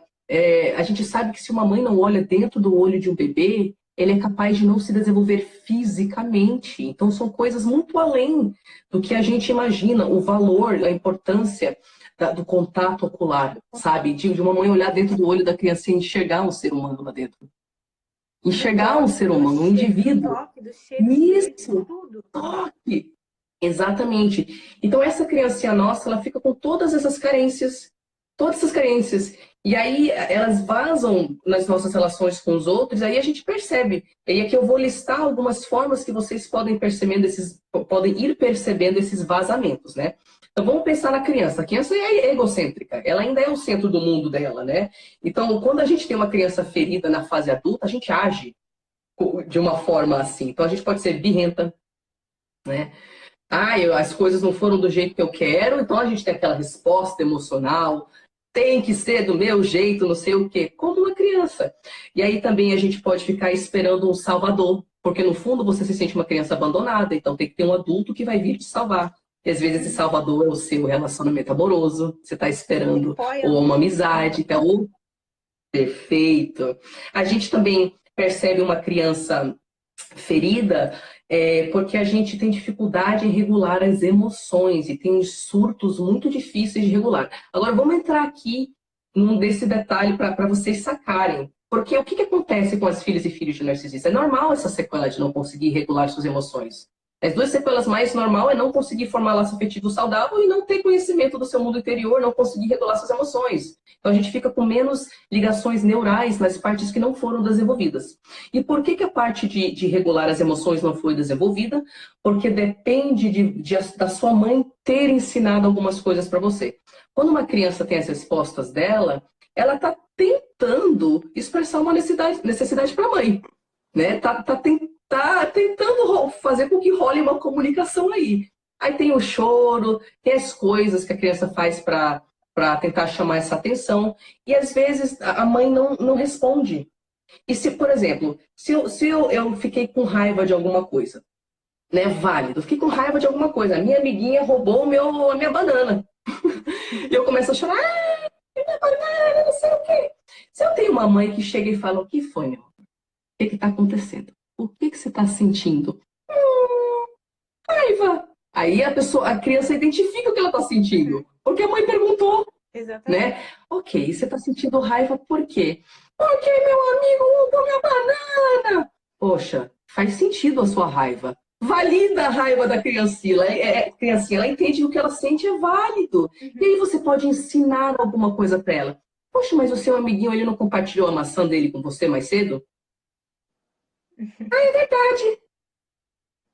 A gente sabe que se uma mãe não olha dentro do olho de um bebê, ele é capaz de não se desenvolver fisicamente. Então, são coisas muito além do que a gente imagina. O valor, a importância do contato ocular, sabe? De uma mãe olhar dentro do olho da criança e enxergar um ser humano lá dentro. Enxergar um ser humano, um indivíduo. Isso, toque. Exatamente. Então, essa criancinha nossa, ela fica com todas essas carências. Todas essas carências. E aí, elas vazam nas nossas relações com os outros, aí a gente percebe. E aqui eu vou listar algumas formas que vocês podem ir percebendo esses vazamentos, né? Então, vamos pensar na criança. A criança é egocêntrica. Ela ainda é o centro do mundo dela, né? Então, quando a gente tem uma criança ferida na fase adulta, a gente age de uma forma assim. Então, a gente pode ser birrenta, né? As coisas não foram do jeito que eu quero, então a gente tem aquela resposta emocional. Tem que ser do meu jeito, não sei o quê. Como uma criança. E aí também a gente pode ficar esperando um salvador. Porque no fundo você se sente uma criança abandonada. Então tem que ter um adulto que vai vir te salvar. E às vezes esse salvador é o seu relacionamento amoroso. Você está esperando. Ou uma amizade. Então, perfeito. A gente também percebe uma criança ferida porque a gente tem dificuldade em regular as emoções e tem surtos muito difíceis de regular. Agora, vamos entrar aqui num desse detalhe para vocês sacarem. Porque o que acontece com as filhas e filhos de narcisistas? É normal essa sequela de não conseguir regular suas emoções. As duas sequelas mais normal é não conseguir formar laço afetivo saudável e não ter conhecimento do seu mundo interior, não conseguir regular suas emoções. Então a gente fica com menos ligações neurais nas partes que não foram desenvolvidas. E por que a parte de regular as emoções não foi desenvolvida? Porque depende da sua mãe ter ensinado algumas coisas para você. Quando uma criança tem as respostas dela, ela está tentando expressar uma necessidade para a mãe. Né? Tá tentando fazer com que role uma comunicação aí. Aí tem o choro, tem as coisas que a criança faz para tentar chamar essa atenção. E às vezes a mãe não responde. E se, por exemplo, se eu fiquei com raiva de alguma coisa, né? Válido, eu fiquei com raiva de alguma coisa. A minha amiguinha roubou a minha banana. E eu começo a chorar, minha banana, não sei o quê. Se eu tenho uma mãe que chega e fala, o que foi, meu amor? O que está acontecendo? O que você está sentindo? Raiva. Aí a criança identifica o que ela está sentindo. Porque a mãe perguntou. Exatamente. Né? Ok, você está sentindo raiva por quê? Porque meu amigo roubou minha banana. Poxa, faz sentido a sua raiva. Valida a raiva da criancinha. Ela entende que o que ela sente é válido. E aí você pode ensinar alguma coisa para ela. Poxa, mas o seu amiguinho ele não compartilhou a maçã dele com você mais cedo? É verdade.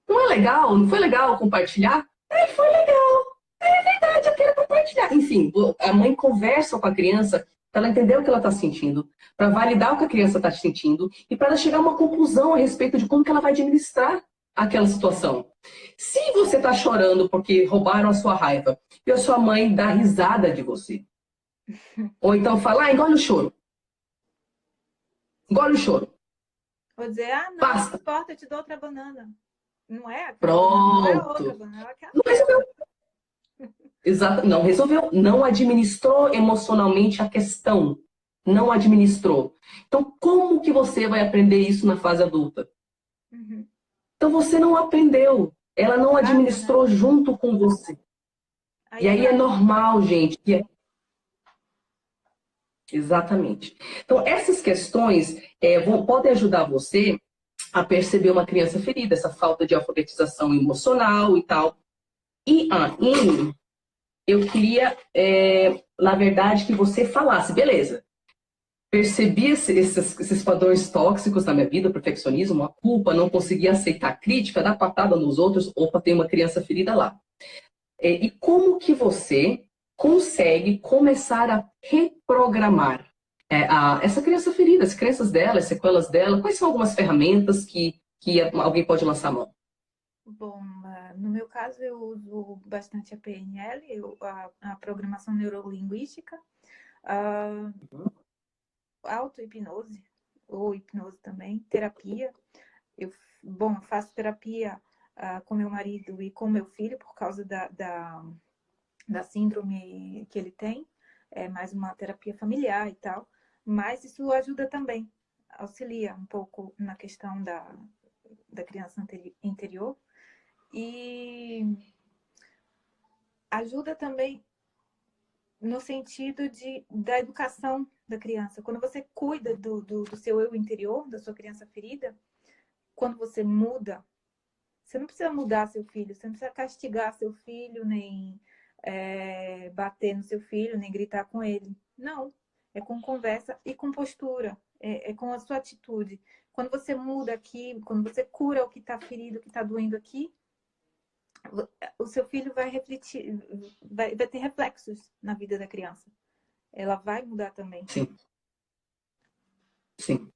Não é legal? Não foi legal compartilhar? Foi legal. É verdade, eu quero compartilhar. Enfim, a mãe conversa com a criança para ela entender o que ela está sentindo, para validar o que a criança está sentindo e para ela chegar a uma conclusão a respeito de como que ela vai administrar aquela situação. Se você está chorando porque roubaram a sua raiva e a sua mãe dá risada de você, ou então fala, engole o choro. Engole o choro. Vou dizer, não, basta. Não importa, eu te dou outra banana. Não é? Pronto. Não é outra banana. Não resolveu. Exato, não resolveu. Não administrou emocionalmente a questão. Não administrou. Então, como que você vai aprender isso na fase adulta? Então, você não aprendeu. Ela não administrou junto com você. E aí é normal, gente. Exatamente. Então, essas questões podem ajudar você a perceber uma criança ferida, essa falta de alfabetização emocional e tal. E aí, eu queria, na verdade, que você falasse, beleza, percebi esses padrões tóxicos na minha vida, perfeccionismo, a culpa, não conseguir aceitar a crítica, dar patada nos outros, opa, tem uma criança ferida lá. E como que você consegue começar a reprogramar essa criança ferida, as crenças dela, as sequelas dela? Quais são algumas ferramentas que alguém pode lançar a mão? Bom, no meu caso eu uso bastante a PNL, a programação neurolinguística, a auto-hipnose, ou hipnose também, terapia. Eu faço terapia com meu marido e com meu filho por causa da síndrome que ele tem. É mais uma terapia familiar e tal. Mas isso ajuda também, auxilia um pouco na questão da criança interior. E ajuda também no sentido da educação da criança. Quando você cuida do seu eu interior, da sua criança ferida, quando você muda, você não precisa mudar seu filho, você não precisa castigar seu filho, nem bater no seu filho, nem gritar com ele. Não, é com conversa e com postura, é com a sua atitude. Quando você muda aqui, quando você cura o que está ferido, o que está doendo aqui, o seu filho vai refletir, vai ter reflexos na vida da criança. Ela vai mudar também. Sim. Sim.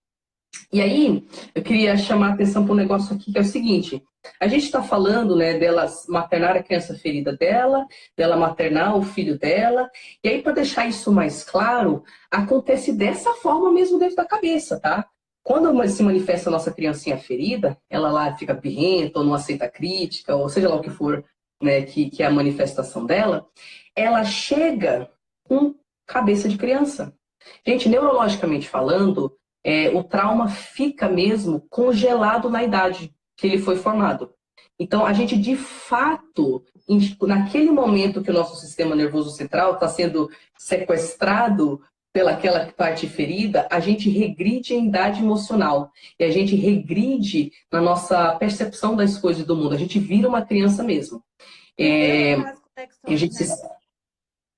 E aí, eu queria chamar a atenção para um negócio aqui, que é o seguinte. A gente está falando, né, dela maternar a criança ferida dela maternar o filho dela. E aí, para deixar isso mais claro, acontece dessa forma mesmo dentro da cabeça, tá? Quando se manifesta a nossa criancinha ferida, ela lá fica birrenta, ou não aceita crítica, ou seja lá o que for, né, que é a manifestação dela, ela chega com cabeça de criança. Gente, neurologicamente falando, o trauma fica mesmo congelado na idade que ele foi formado. Então, a gente, de fato, naquele momento que o nosso sistema nervoso central está sendo sequestrado pelaquela parte ferida, a gente regride em idade emocional. E a gente regride na nossa percepção das coisas do mundo. A gente vira uma criança mesmo. A gente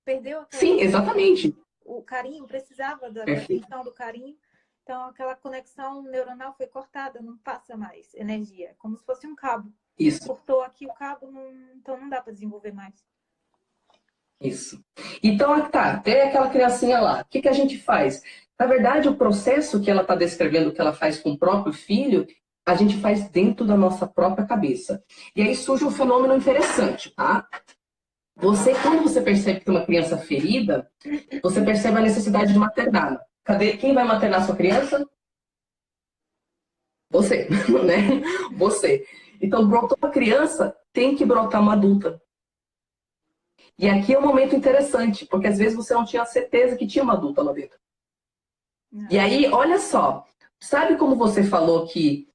perdeu aquela... Sim, exatamente. O carinho, precisava da questão do carinho. Então, aquela conexão neuronal foi cortada, não passa mais energia. Como se fosse um cabo. Isso. Cortou aqui o cabo, então não dá para desenvolver mais. Isso. Então, tá, tem aquela criancinha lá. O que a gente faz? Na verdade, o processo que ela está descrevendo, que ela faz com o próprio filho, a gente faz dentro da nossa própria cabeça. E aí surge um fenômeno interessante, tá? Quando você percebe que tem uma criança ferida, você percebe a necessidade de maternar. Cadê? Quem vai maternar sua criança? Você, né? Você. Então, brotou uma criança, tem que brotar uma adulta. E aqui é um momento interessante, porque às vezes você não tinha certeza que tinha uma adulta lá dentro. E aí, olha só, sabe como você falou que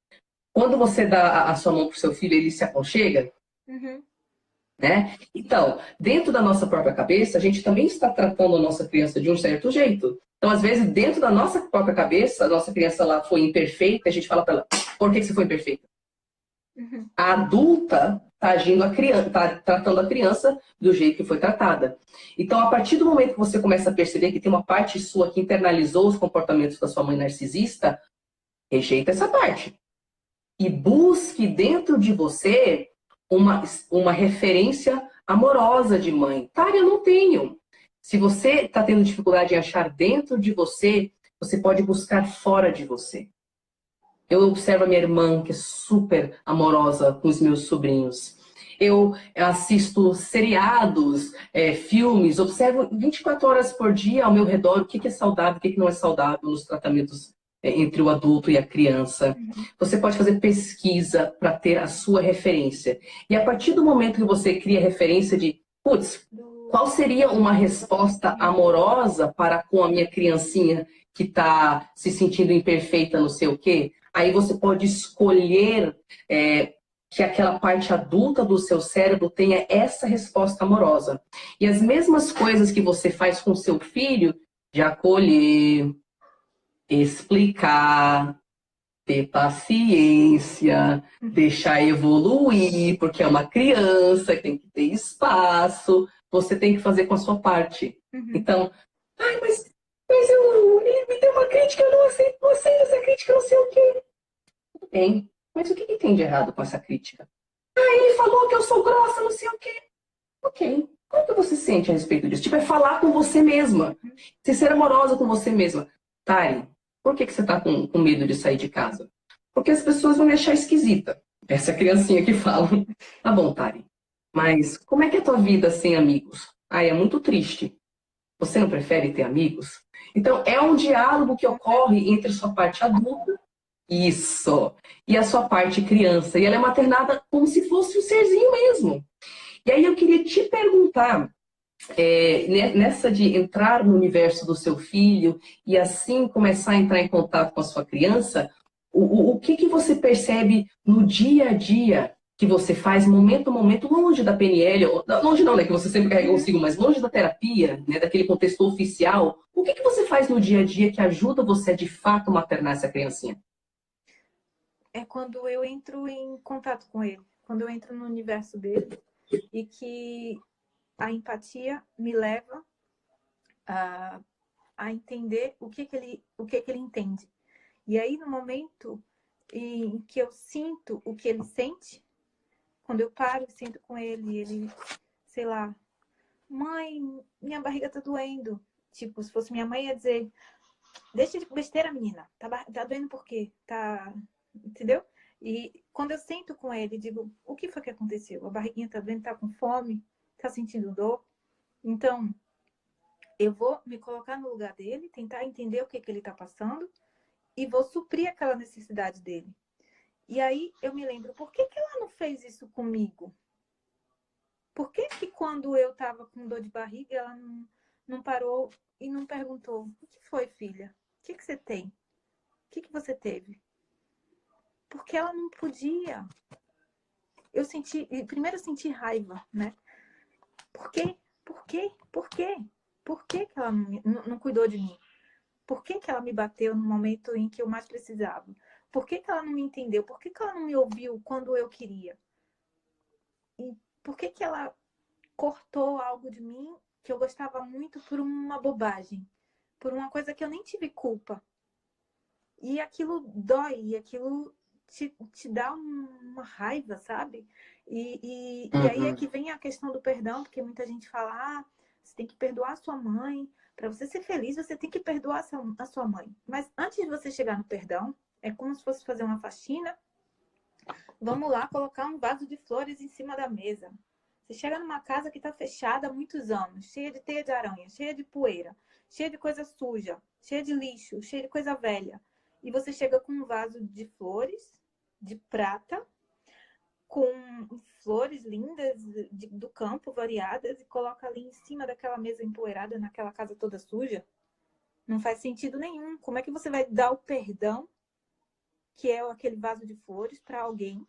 quando você dá a sua mão pro seu filho, ele se aconchega? Uhum. Né? Então, dentro da nossa própria cabeça, a gente também está tratando a nossa criança de um certo jeito. Então, às vezes, dentro da nossa própria cabeça, a nossa criança lá foi imperfeita, a gente fala para ela, por que você foi imperfeita? Uhum. A adulta está agindo está tratando a criança do jeito que foi tratada. Então, a partir do momento que você começa a perceber que tem uma parte sua que internalizou os comportamentos da sua mãe narcisista, rejeita essa parte. E busque dentro de você uma referência amorosa de mãe. Tá, eu não tenho. Se você está tendo dificuldade em achar dentro de você, você pode buscar fora de você. Eu observo a minha irmã, que é super amorosa com os meus sobrinhos. Eu assisto seriados, filmes, observo 24 horas por dia ao meu redor o que é saudável, o que não é saudável nos tratamentos entre o adulto e a criança. Você pode fazer pesquisa para ter a sua referência. E a partir do momento que você cria referência de, putz, qual seria uma resposta amorosa para com a minha criancinha que está se sentindo imperfeita, não sei o quê? Aí você pode escolher que aquela parte adulta do seu cérebro tenha essa resposta amorosa. E as mesmas coisas que você faz com seu filho, de acolher, explicar, ter paciência, deixar evoluir, porque é uma criança, tem que ter espaço. você tem que fazer com a sua parte. Uhum. Então, ai, mas ele me deu uma crítica, eu não aceito você, essa crítica não sei o quê. Tudo bem, mas o que tem de errado com essa crítica? Ele falou que eu sou grossa, não sei o quê. Ok. Como que você se sente a respeito disso? Tipo, é falar com você mesma. Ser amorosa com você mesma. Tari, por que você tá com medo de sair de casa? Porque as pessoas vão me achar esquisita. Essa é a criancinha que fala. Tá bom, Tari. Mas como é que é a tua vida sem amigos? Ai, é muito triste. Você não prefere ter amigos? Então, é um diálogo que ocorre entre a sua parte adulta, isso, e a sua parte criança. E ela é maternada como se fosse um serzinho mesmo. E aí eu queria te perguntar, nessa de entrar no universo do seu filho e assim começar a entrar em contato com a sua criança, o que você percebe no dia a dia que você faz, momento a momento, longe da PNL, longe não, né, que você sempre carrega consigo, mas longe da terapia, né, daquele contexto oficial, o que você faz no dia a dia que ajuda você a de fato maternar essa criancinha? É quando eu entro em contato com ele, quando eu entro no universo dele e que a empatia me leva a entender o que ele entende. E aí, no momento em que eu sinto o que ele sente, quando eu paro e sinto com ele, ele, sei lá, mãe, minha barriga tá doendo. Tipo, se fosse minha mãe, ia dizer, deixa de besteira, menina. Tá doendo por quê? Tá. Entendeu? E quando eu sento com ele, digo, o que foi que aconteceu? A barriguinha tá doendo, tá com fome, tá sentindo dor. Então, eu vou me colocar no lugar dele, tentar entender o que ele tá passando e vou suprir aquela necessidade dele. E aí eu me lembro, por que ela não fez isso comigo? Por que quando eu tava com dor de barriga, ela não parou e não perguntou, o que foi, filha? O que você tem? O que você teve? Porque ela não podia. Primeiro eu senti raiva, né? Por quê? Por quê? Por quê? Por que ela não cuidou de mim? Por que ela me bateu no momento em que eu mais precisava? Por que ela não me entendeu? Por que ela não me ouviu quando eu queria? E por que ela cortou algo de mim que eu gostava muito por uma bobagem? Por uma coisa que eu nem tive culpa. E aquilo dói, e aquilo te dá uma raiva, sabe? E aí é que vem a questão do perdão, porque muita gente fala, você tem que perdoar a sua mãe. Para você ser feliz, você tem que perdoar a sua mãe. Mas antes de você chegar no perdão, é como se fosse fazer uma faxina. Vamos lá colocar um vaso de flores em cima da mesa. Você chega numa casa que está fechada há muitos anos, cheia de teia de aranha, cheia de poeira, cheia de coisa suja, cheia de lixo, cheia de coisa velha. E você chega com um vaso de flores, de prata, com flores lindas do campo, variadas, e coloca ali em cima daquela mesa empoeirada, naquela casa toda suja. Não faz sentido nenhum. Como é que você vai dar o perdão, que é aquele vaso de flores, para alguém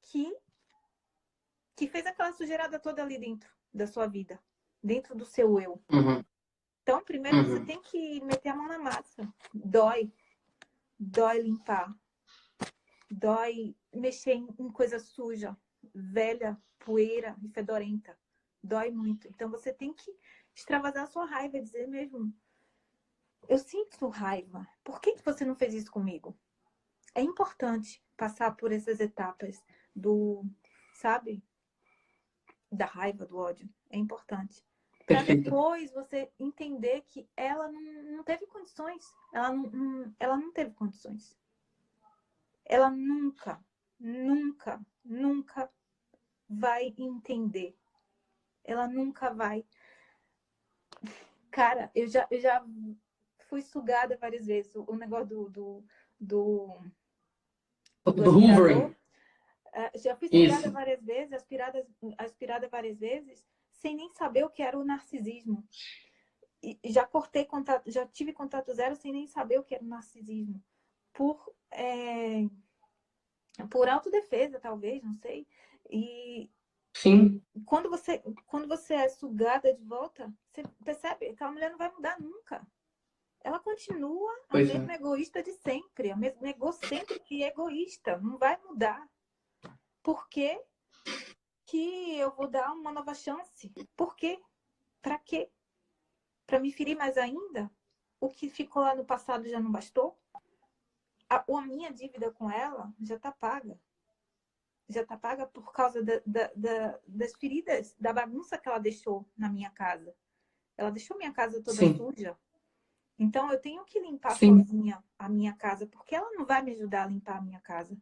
que fez aquela sujeirada toda ali dentro da sua vida, dentro do seu eu? Então, primeiro você tem que meter a mão na massa. Dói limpar. Dói mexer em coisa suja, velha, poeira e fedorenta. Dói muito. Então você tem que extravasar a sua raiva e dizer mesmo, eu sinto raiva. Por que você não fez isso comigo? É importante passar por essas etapas sabe? Da raiva, do ódio. É importante. Para depois você entender que ela não teve condições. Ela não teve condições. Ela nunca, nunca, nunca vai entender. Ela nunca vai. Cara, eu já fui sugada várias vezes. O negócio do Hoovering. Já fui sugada várias vezes, aspirada várias vezes, sem nem saber o que era o narcisismo. E já cortei contato, já tive contato zero sem nem saber o que era o narcisismo. Por autodefesa, talvez, não sei. E sim, quando você é sugada de volta, você percebe que aquela mulher não vai mudar nunca. Ela continua a mesma egoísta de sempre, a mesma egocêntrica e egoísta, não vai mudar. Por que que eu vou dar uma nova chance. Por quê? Pra quê? Pra me ferir mais ainda? O que ficou lá no passado já não bastou? A minha dívida com ela já tá paga. Já tá paga por causa das feridas, da bagunça que ela deixou na minha casa. Ela deixou minha casa toda Sim, suja. Então, eu tenho que limpar sim, sozinha a minha casa, porque ela não vai me ajudar a limpar a minha casa.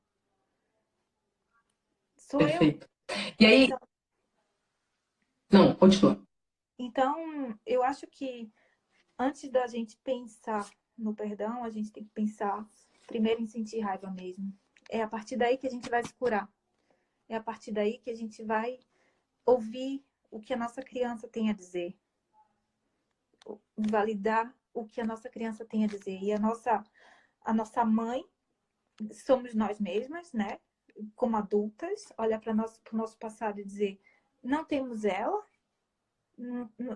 Sou eu. perfeito. E aí, Então, não, continua. eu acho que antes da gente pensar no perdão, a gente tem que pensar primeiro em sentir raiva mesmo. É a partir daí que a gente vai se curar. É a partir daí que a gente vai ouvir o que a nossa criança tem a dizer. Validar o que a nossa criança tem a dizer. E a nossa mãe somos nós mesmas, né? Como adultas, olhar para o nosso passado e dizer: não temos ela,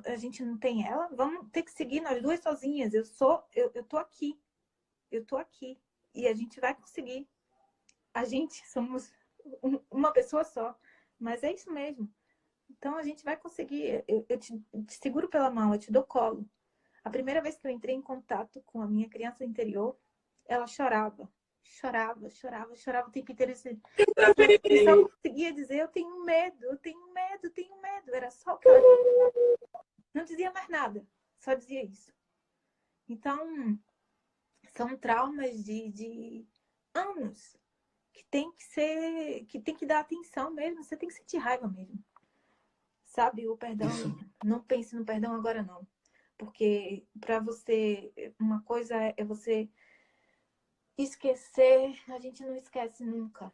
a gente não tem ela, vamos ter que seguir nós duas sozinhas. Eu tô aqui, eu tô aqui e a gente vai conseguir. A gente somos uma pessoa só, mas é isso mesmo. Então a gente vai conseguir. Eu te seguro pela mão, eu te dou colo. A primeira vez que eu entrei em contato com a minha criança interior, ela chorava. Chorava, chorava, chorava o tempo inteiro. E só conseguia dizer: eu tenho medo, eu tenho medo, eu tenho medo. Era só o que ela dizia. Não dizia mais nada, só dizia isso. Então, são traumas de anos que tem que dar atenção mesmo. Você tem que sentir raiva mesmo. Sabe, o Isso. perdão, não pense no perdão agora não. Porque para você, uma coisa é você esquecer, a gente não esquece nunca.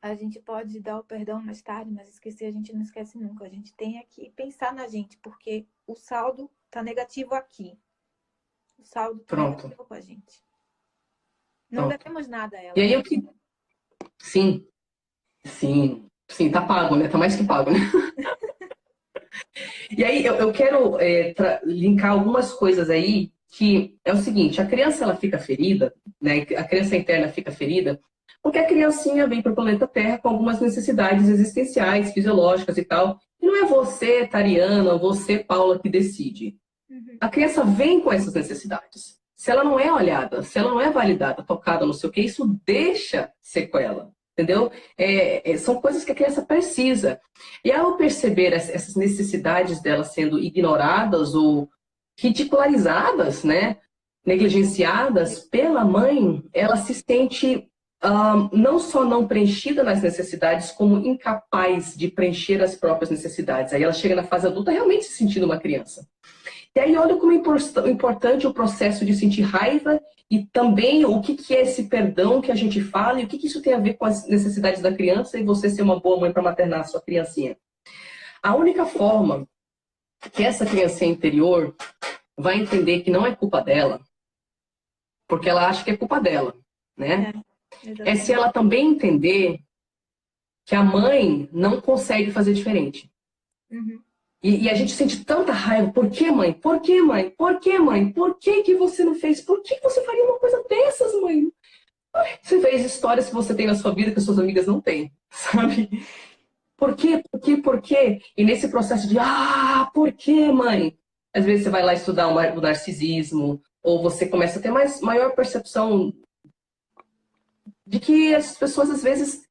A gente pode dar o perdão mais tarde, mas esquecer a gente não esquece nunca. A gente tem que pensar na gente, porque o saldo tá negativo aqui. O saldo tá Pronto, negativo com a gente. Não pronto. devemos nada a E ela. aí, o que. Sim, sim, sim, tá pago, né? Tá mais que pago, né? E aí, eu quero linkar algumas coisas aí, que é o seguinte: a criança, ela fica ferida, né? A criança interna fica ferida, porque a criancinha vem para o planeta Terra com algumas necessidades existenciais, fisiológicas e tal. E não é você, Tariana, ou você, Paula, que decide. Uhum. A criança vem com essas necessidades. Se ela não é olhada, se ela não é validada, tocada, não sei o que, isso deixa sequela, entendeu? São coisas que a criança precisa. E ao perceber essas necessidades dela sendo ignoradas ou ridicularizadas, né, negligenciadas pela mãe, ela se sente não só não preenchida nas necessidades, como incapaz de preencher as próprias necessidades. Aí ela chega na fase adulta realmente se sentindo uma criança. E aí olha como é importante o processo de sentir raiva e também o que é esse perdão que a gente fala e o que isso tem a ver com as necessidades da criança e você ser uma boa mãe para maternar a sua criancinha. A única forma que essa criancinha interior vai entender que não é culpa dela, porque ela acha que é culpa dela, né? É se Exatamente. ela também entender que a mãe não consegue fazer diferente. Uhum. E a gente sente tanta raiva. Por que, mãe? Por que, mãe? Por que, mãe? Por que que você não fez? Por que você faria uma coisa dessas, mãe? Você fez histórias que você tem na sua vida que as suas amigas não têm, sabe? Por quê? Por quê? Por quê? E nesse processo de, por quê, mãe? Às vezes você vai lá estudar o narcisismo, ou você começa a ter maior percepção de que as pessoas, às vezes,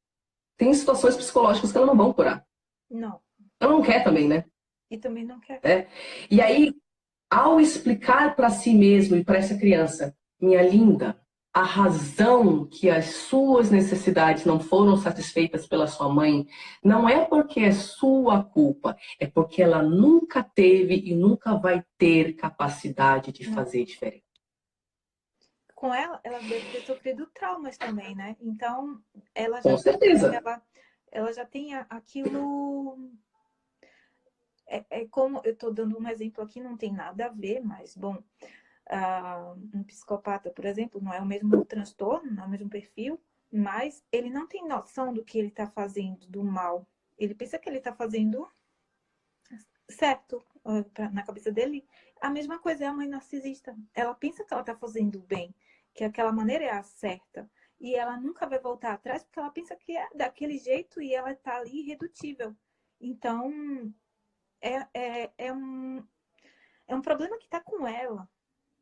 têm situações psicológicas que elas não vão curar. Não. Ela não quer também, né? E também não quer. E aí, ao explicar para si mesmo e para essa criança, minha linda, a razão que as suas necessidades não foram satisfeitas pela sua mãe não é porque é sua culpa, é porque ela nunca teve e nunca vai ter capacidade de Não. fazer diferente. Com ela deve ter sofrido traumas também, né? Então, ela já Com tem certeza. ela já tem aquilo. É como eu estou dando um exemplo aqui, não tem nada a ver, mas bom, um psicopata, por exemplo, não é o mesmo transtorno, não é o mesmo perfil, mas ele não tem noção do que ele está fazendo, do mal. Ele pensa que ele está fazendo certo na cabeça dele. A mesma coisa é a mãe narcisista. Ela pensa que ela está fazendo bem, que aquela maneira é a certa. e ela nunca vai voltar atrás porque ela pensa que é daquele jeito e ela tá ali irredutível. Então, é um problema que tá com ela,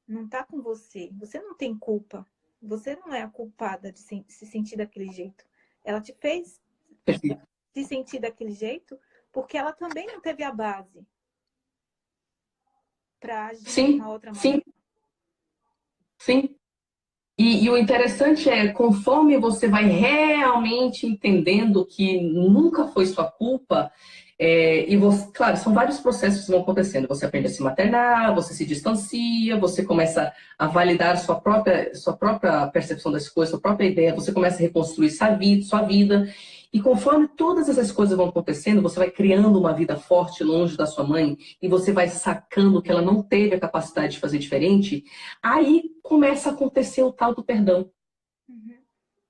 não tá com você. Você não tem culpa. Você não é a culpada de se sentir daquele jeito. Ela te fez Perfeito. se sentir daquele jeito porque ela também não teve a base para agir de Sim, uma outra maneira. sim. E o interessante é, conforme você vai realmente entendendo que nunca foi sua culpa, e você, claro, são vários processos que vão acontecendo. Você aprende a se maternar, você se distancia, você começa a validar sua própria percepção das coisas, sua própria ideia, você começa a reconstruir sua vida. E conforme todas essas coisas vão acontecendo, você vai criando uma vida forte longe da sua mãe e você vai sacando que ela não teve a capacidade de fazer diferente, aí começa a acontecer o tal do perdão. Uhum.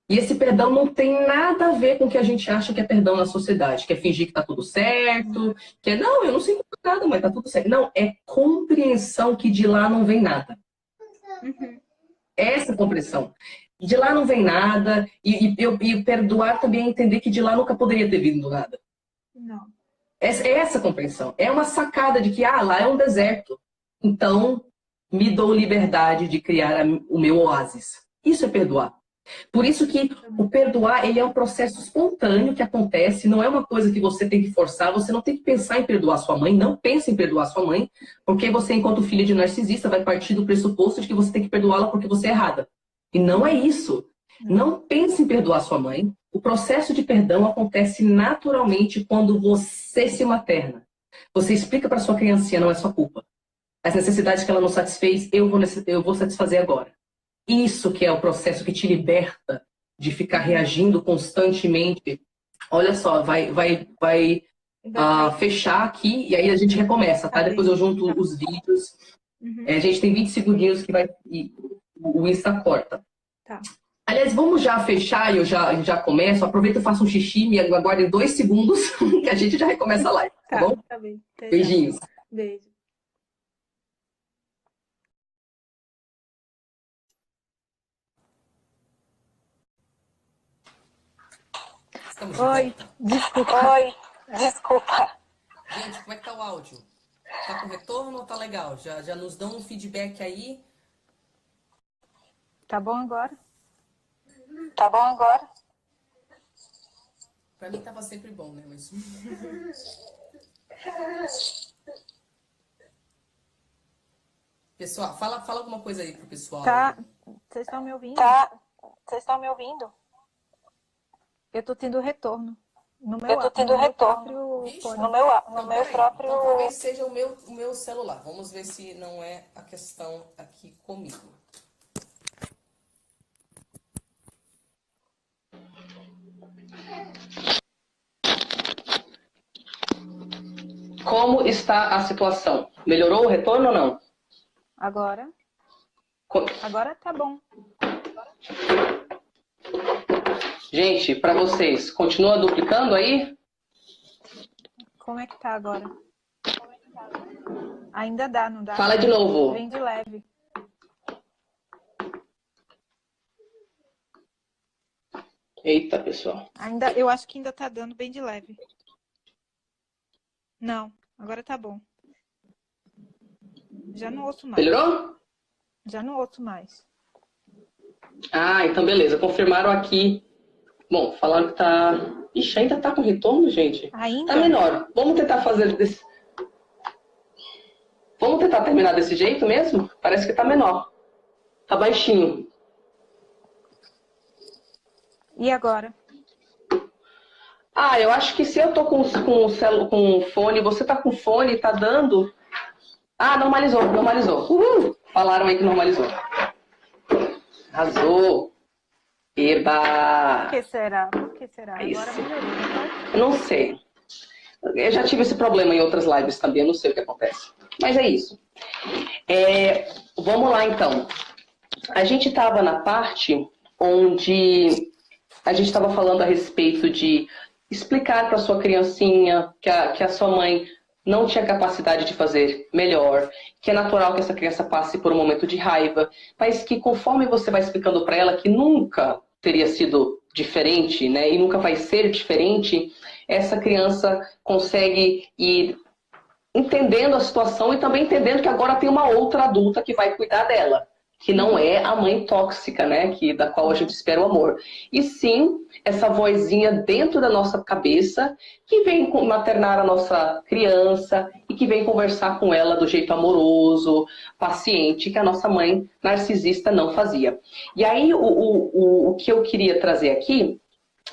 E esse perdão não tem nada a ver com o que a gente acha que é perdão na sociedade, que é fingir que tá tudo certo, que é, não, eu não sinto nada, mas tá tudo certo. Não, é compreensão que de lá não vem nada. Uhum. Essa compreensão. De lá não vem nada, e perdoar também é entender que de lá nunca poderia ter vindo nada. Não. Essa compreensão. É uma sacada de que, lá é um deserto. Então, me dou liberdade de criar o meu oásis. Isso é perdoar. Por isso que o perdoar, ele é um processo espontâneo que acontece, não é uma coisa que você tem que forçar, você não tem que pensar em perdoar sua mãe, não pense em perdoar sua mãe, porque você, enquanto filha de narcisista, vai partir do pressuposto de que você tem que perdoá-la porque você é errada. E não é isso. Não pense em perdoar sua mãe. O processo de perdão acontece naturalmente quando você se materna. Você explica para sua criancinha, não é sua culpa. As necessidades que ela não satisfez, eu vou satisfazer agora. Isso que é o processo que te liberta de ficar reagindo constantemente. Olha só, vai fechar aqui e aí a gente recomeça, tá? Depois eu junto os vídeos. Uhum. A gente tem 20 segundinhos que o Insta corta. Tá. Aliás, vamos já fechar e eu já começo. Aproveita e faço um xixi, me aguardem 2 segundos que a gente já recomeça a live, tá bom? Tá bem. Até já. Beijinhos. Beijo. Estamos de Oi, volta. desculpa. Gente, como é que tá o áudio? Tá com retorno ou tá legal? Já nos dão um feedback aí? Tá bom agora? Pra mim tava sempre bom, né? Mas... Pessoal, fala alguma coisa aí pro pessoal. Tá. Vocês estão me ouvindo? Eu tô tendo retorno. No meu próprio fone. No meu próprio... Então, talvez seja o meu celular. Vamos ver se não é a questão aqui comigo. Como está a situação? Melhorou o retorno ou não? Agora tá bom. Gente, para vocês, continua duplicando aí? Como é que tá agora? Ainda dá, não dá? Fala de novo. Bem de leve. Eita, pessoal. Eu acho que ainda tá dando bem de leve. Não, agora tá bom. Já não ouço mais. Melhorou? Já não ouço mais. Ah, então beleza. Confirmaram aqui. Bom, falaram que tá... Ixi, ainda tá com retorno, gente? Ainda? Tá menor. Vamos tentar fazer desse... Vamos tentar terminar desse jeito mesmo? Parece que tá menor. Tá baixinho. E agora? Eu acho que se eu tô com fone, você tá com fone, tá dando... normalizou. Uhul! Falaram aí que normalizou. Arrasou. Eba! Por que será? Isso. Agora melhorou. Não sei. Eu já tive esse problema em outras lives também, eu não sei o que acontece. Mas é isso. Vamos lá, então. A gente estava na parte onde a gente estava falando a respeito de explicar para sua criancinha que a sua mãe não tinha capacidade de fazer melhor, que é natural que essa criança passe por um momento de raiva, mas que conforme você vai explicando para ela que nunca teria sido diferente, né? E nunca vai ser diferente, essa criança consegue ir entendendo a situação e também entendendo que agora tem uma outra adulta que vai cuidar dela, que não é a mãe tóxica, né, da qual a gente espera o amor. E sim, essa vozinha dentro da nossa cabeça que vem maternar a nossa criança e que vem conversar com ela do jeito amoroso, paciente, que a nossa mãe narcisista não fazia. E aí, o que eu queria trazer aqui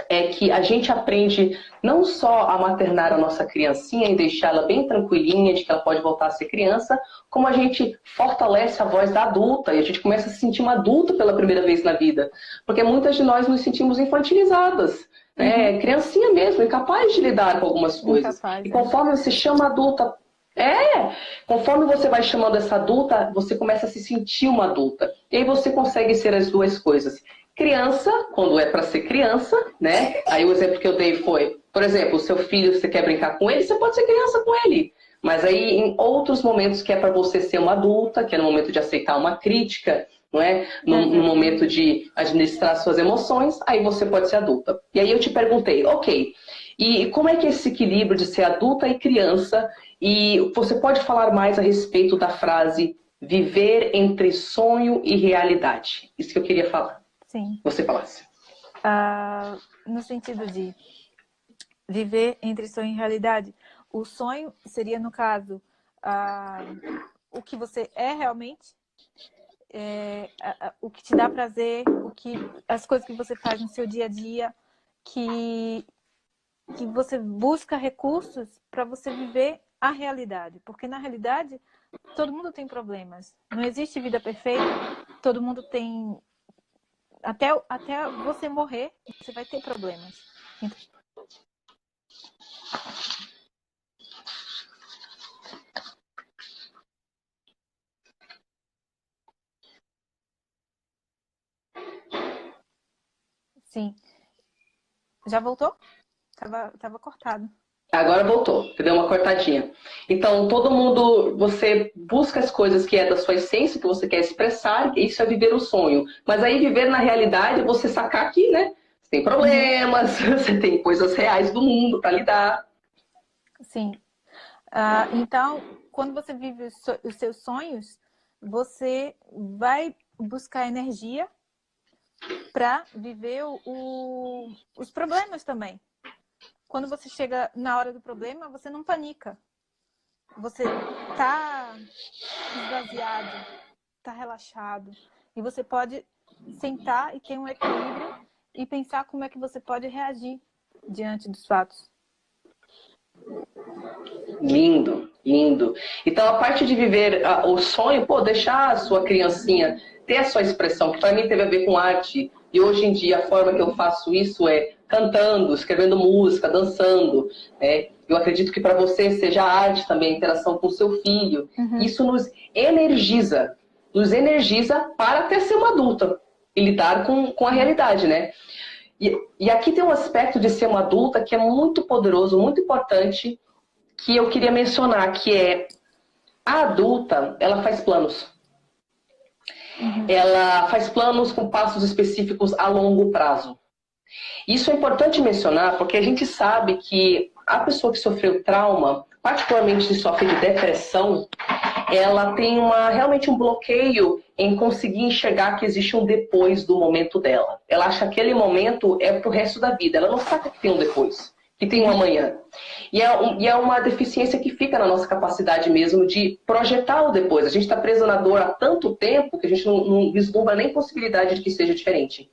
é que a gente aprende não só a maternar a nossa criancinha e deixá-la bem tranquilinha de que ela pode voltar a ser criança, como a gente fortalece a voz da adulta e a gente começa a se sentir uma adulta pela primeira vez na vida. Porque muitas de nós nos sentimos infantilizadas, né? Criancinha mesmo, incapaz de lidar com algumas coisas. E conforme você chama a adulta... conforme você vai chamando essa adulta, você começa a se sentir uma adulta. E aí você consegue ser as duas coisas. Criança, quando é para ser criança, né? Aí o exemplo que eu dei foi, por exemplo, o seu filho, você quer brincar com ele, você pode ser criança com ele. Mas aí, em outros momentos que é para você ser uma adulta, que é no momento de aceitar uma crítica, não é? No momento de administrar suas emoções, aí você pode ser adulta. E aí eu te perguntei, ok, e como é que é esse equilíbrio de ser adulta e criança? E você pode falar mais a respeito da frase viver entre sonho e realidade? Isso que eu queria falar. Sim. Você falasse. No sentido de viver entre sonho e realidade, o sonho seria, no caso, o que você é realmente, o que te dá prazer, as coisas que você faz no seu dia a dia, que você busca recursos para você viver a realidade. Porque, na realidade, todo mundo tem problemas. Não existe vida perfeita, todo mundo tem... Até você morrer, você vai ter problemas. Sim. Já voltou? Tava cortado. Agora voltou, deu uma cortadinha. Então, todo mundo, você busca as coisas que é da sua essência, que você quer expressar, e isso é viver o sonho. Mas aí, viver na realidade, é você sacar que, né? Você tem problemas, você tem coisas reais do mundo para lidar. Sim. Então, quando você vive os seus sonhos, você vai buscar energia para viver os problemas também. Quando você chega na hora do problema, você não panica. Você tá esvaziado, tá relaxado. E você pode sentar e ter um equilíbrio e pensar como é que você pode reagir diante dos fatos. Lindo, lindo. Então, a parte de viver o sonho, deixar a sua criancinha ter a sua expressão, que para mim teve a ver com arte. E hoje em dia, a forma que eu faço isso é cantando, escrevendo música, dançando. Eu acredito que para você seja a arte também, a interação com o seu filho. Isso nos energiza para até ser uma adulta e lidar com a realidade, né? E aqui tem um aspecto de ser uma adulta que é muito poderoso, muito importante, que eu queria mencionar, que é a adulta, ela faz planos. Ela faz planos com passos específicos a longo prazo. Isso é importante mencionar porque a gente sabe que a pessoa que sofreu trauma, particularmente que sofre de depressão, ela tem realmente um bloqueio em conseguir enxergar que existe um depois do momento dela. Ela acha que aquele momento é pro resto da vida. Ela não sabe que tem um depois, que tem um amanhã. E é uma deficiência que fica na nossa capacidade mesmo de projetar o depois. A gente está preso na dor há tanto tempo que a gente não vislumbra nem possibilidade de que seja diferente.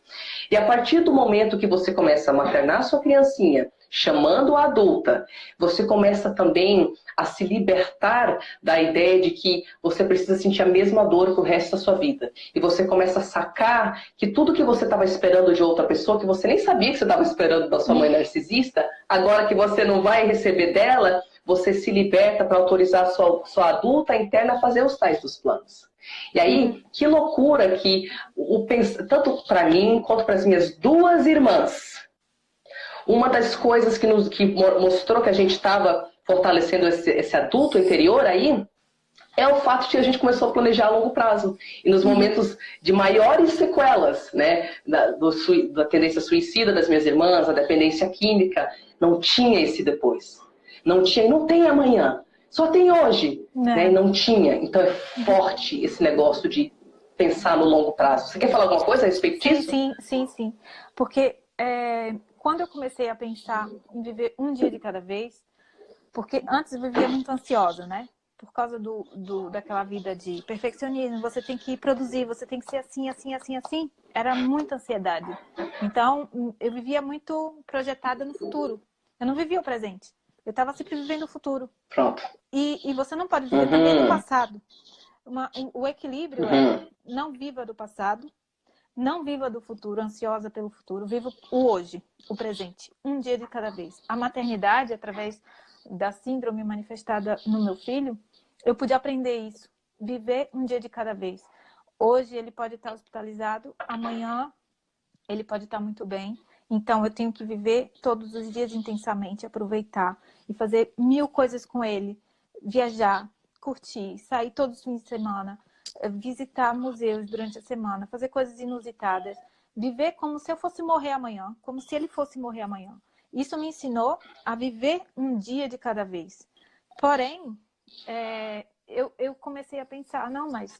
E a partir do momento que você começa a maternar sua criancinha, chamando a adulta, você começa também a se libertar da ideia de que você precisa sentir a mesma dor pro resto da sua vida. E você começa a sacar que tudo que você estava esperando de outra pessoa, que você nem sabia que você estava esperando da sua mãe narcisista, agora que você não vai receber dela, você se liberta para autorizar a sua adulta interna a fazer os tais dos planos. E aí, que loucura que, tanto para mim quanto para as minhas duas irmãs, uma das coisas que mostrou que a gente estava fortalecendo esse adulto interior aí, é o fato de que a gente começou a planejar a longo prazo. E nos momentos de maiores sequelas, né, da tendência suicida das minhas irmãs, a dependência química, não tinha esse depois. Não tinha, e não tem amanhã. Só tem hoje. Né? Não tinha. Então é forte esse negócio de pensar no longo prazo. Você quer falar alguma coisa a respeito disso? Sim. Porque quando eu comecei a pensar em viver um dia de cada vez, porque antes eu vivia muito ansiosa, né? Por causa daquela vida de perfeccionismo, você tem que produzir, você tem que ser assim, assim, assim, assim. Era muita ansiedade. Então, eu vivia muito projetada no futuro. Eu não vivia o presente. Eu estava sempre vivendo o futuro. Pronto. E você não pode viver também no passado. O equilíbrio é não viva do passado, não viva do futuro, ansiosa pelo futuro. Viva o hoje, o presente, um dia de cada vez. A maternidade, através da síndrome manifestada no meu filho, eu pude aprender isso. Viver um dia de cada vez. Hoje ele pode estar hospitalizado, amanhã ele pode estar muito bem. Então eu tenho que viver todos os dias intensamente, aproveitar e fazer 1000 coisas com ele. Viajar, curtir, sair todos os fins de semana, visitar museus durante a semana, fazer coisas inusitadas. Viver como se eu fosse morrer amanhã, como se ele fosse morrer amanhã. Isso me ensinou a viver um dia de cada vez. Porém, eu comecei a pensar, não, mas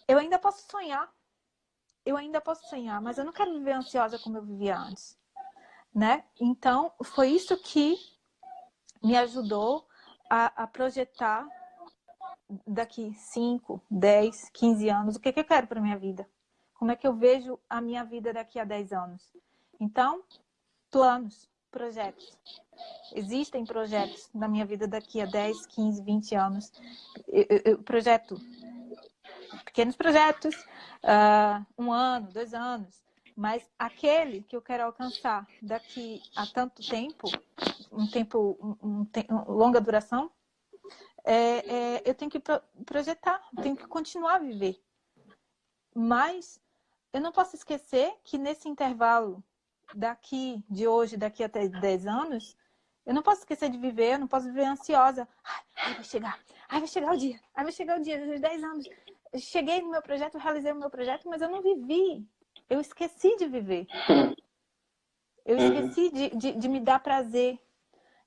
eu ainda posso sonhar. Eu ainda posso sonhar, mas eu não quero viver ansiosa como eu vivia antes. Né? Então, foi isso que me ajudou a projetar daqui 5, 10, 15 anos. O que eu quero para minha vida? Como é que eu vejo a minha vida daqui a 10 anos? Então, planos. Projetos. Existem projetos na minha vida daqui a 10, 15, 20 anos. Eu projeto pequenos projetos, 1 ano, 2 anos. Mas aquele que eu quero alcançar daqui a tanto tempo, longa duração, eu tenho que projetar, eu tenho que continuar a viver. Mas eu não posso esquecer que nesse intervalo de hoje, daqui até 10 anos, eu não posso esquecer de viver, eu não posso viver ansiosa. Ai, vai chegar o dia, dos 10 anos. Eu cheguei no meu projeto, realizei o meu projeto, mas eu não vivi. Eu esqueci de viver. Eu esqueci de me dar prazer,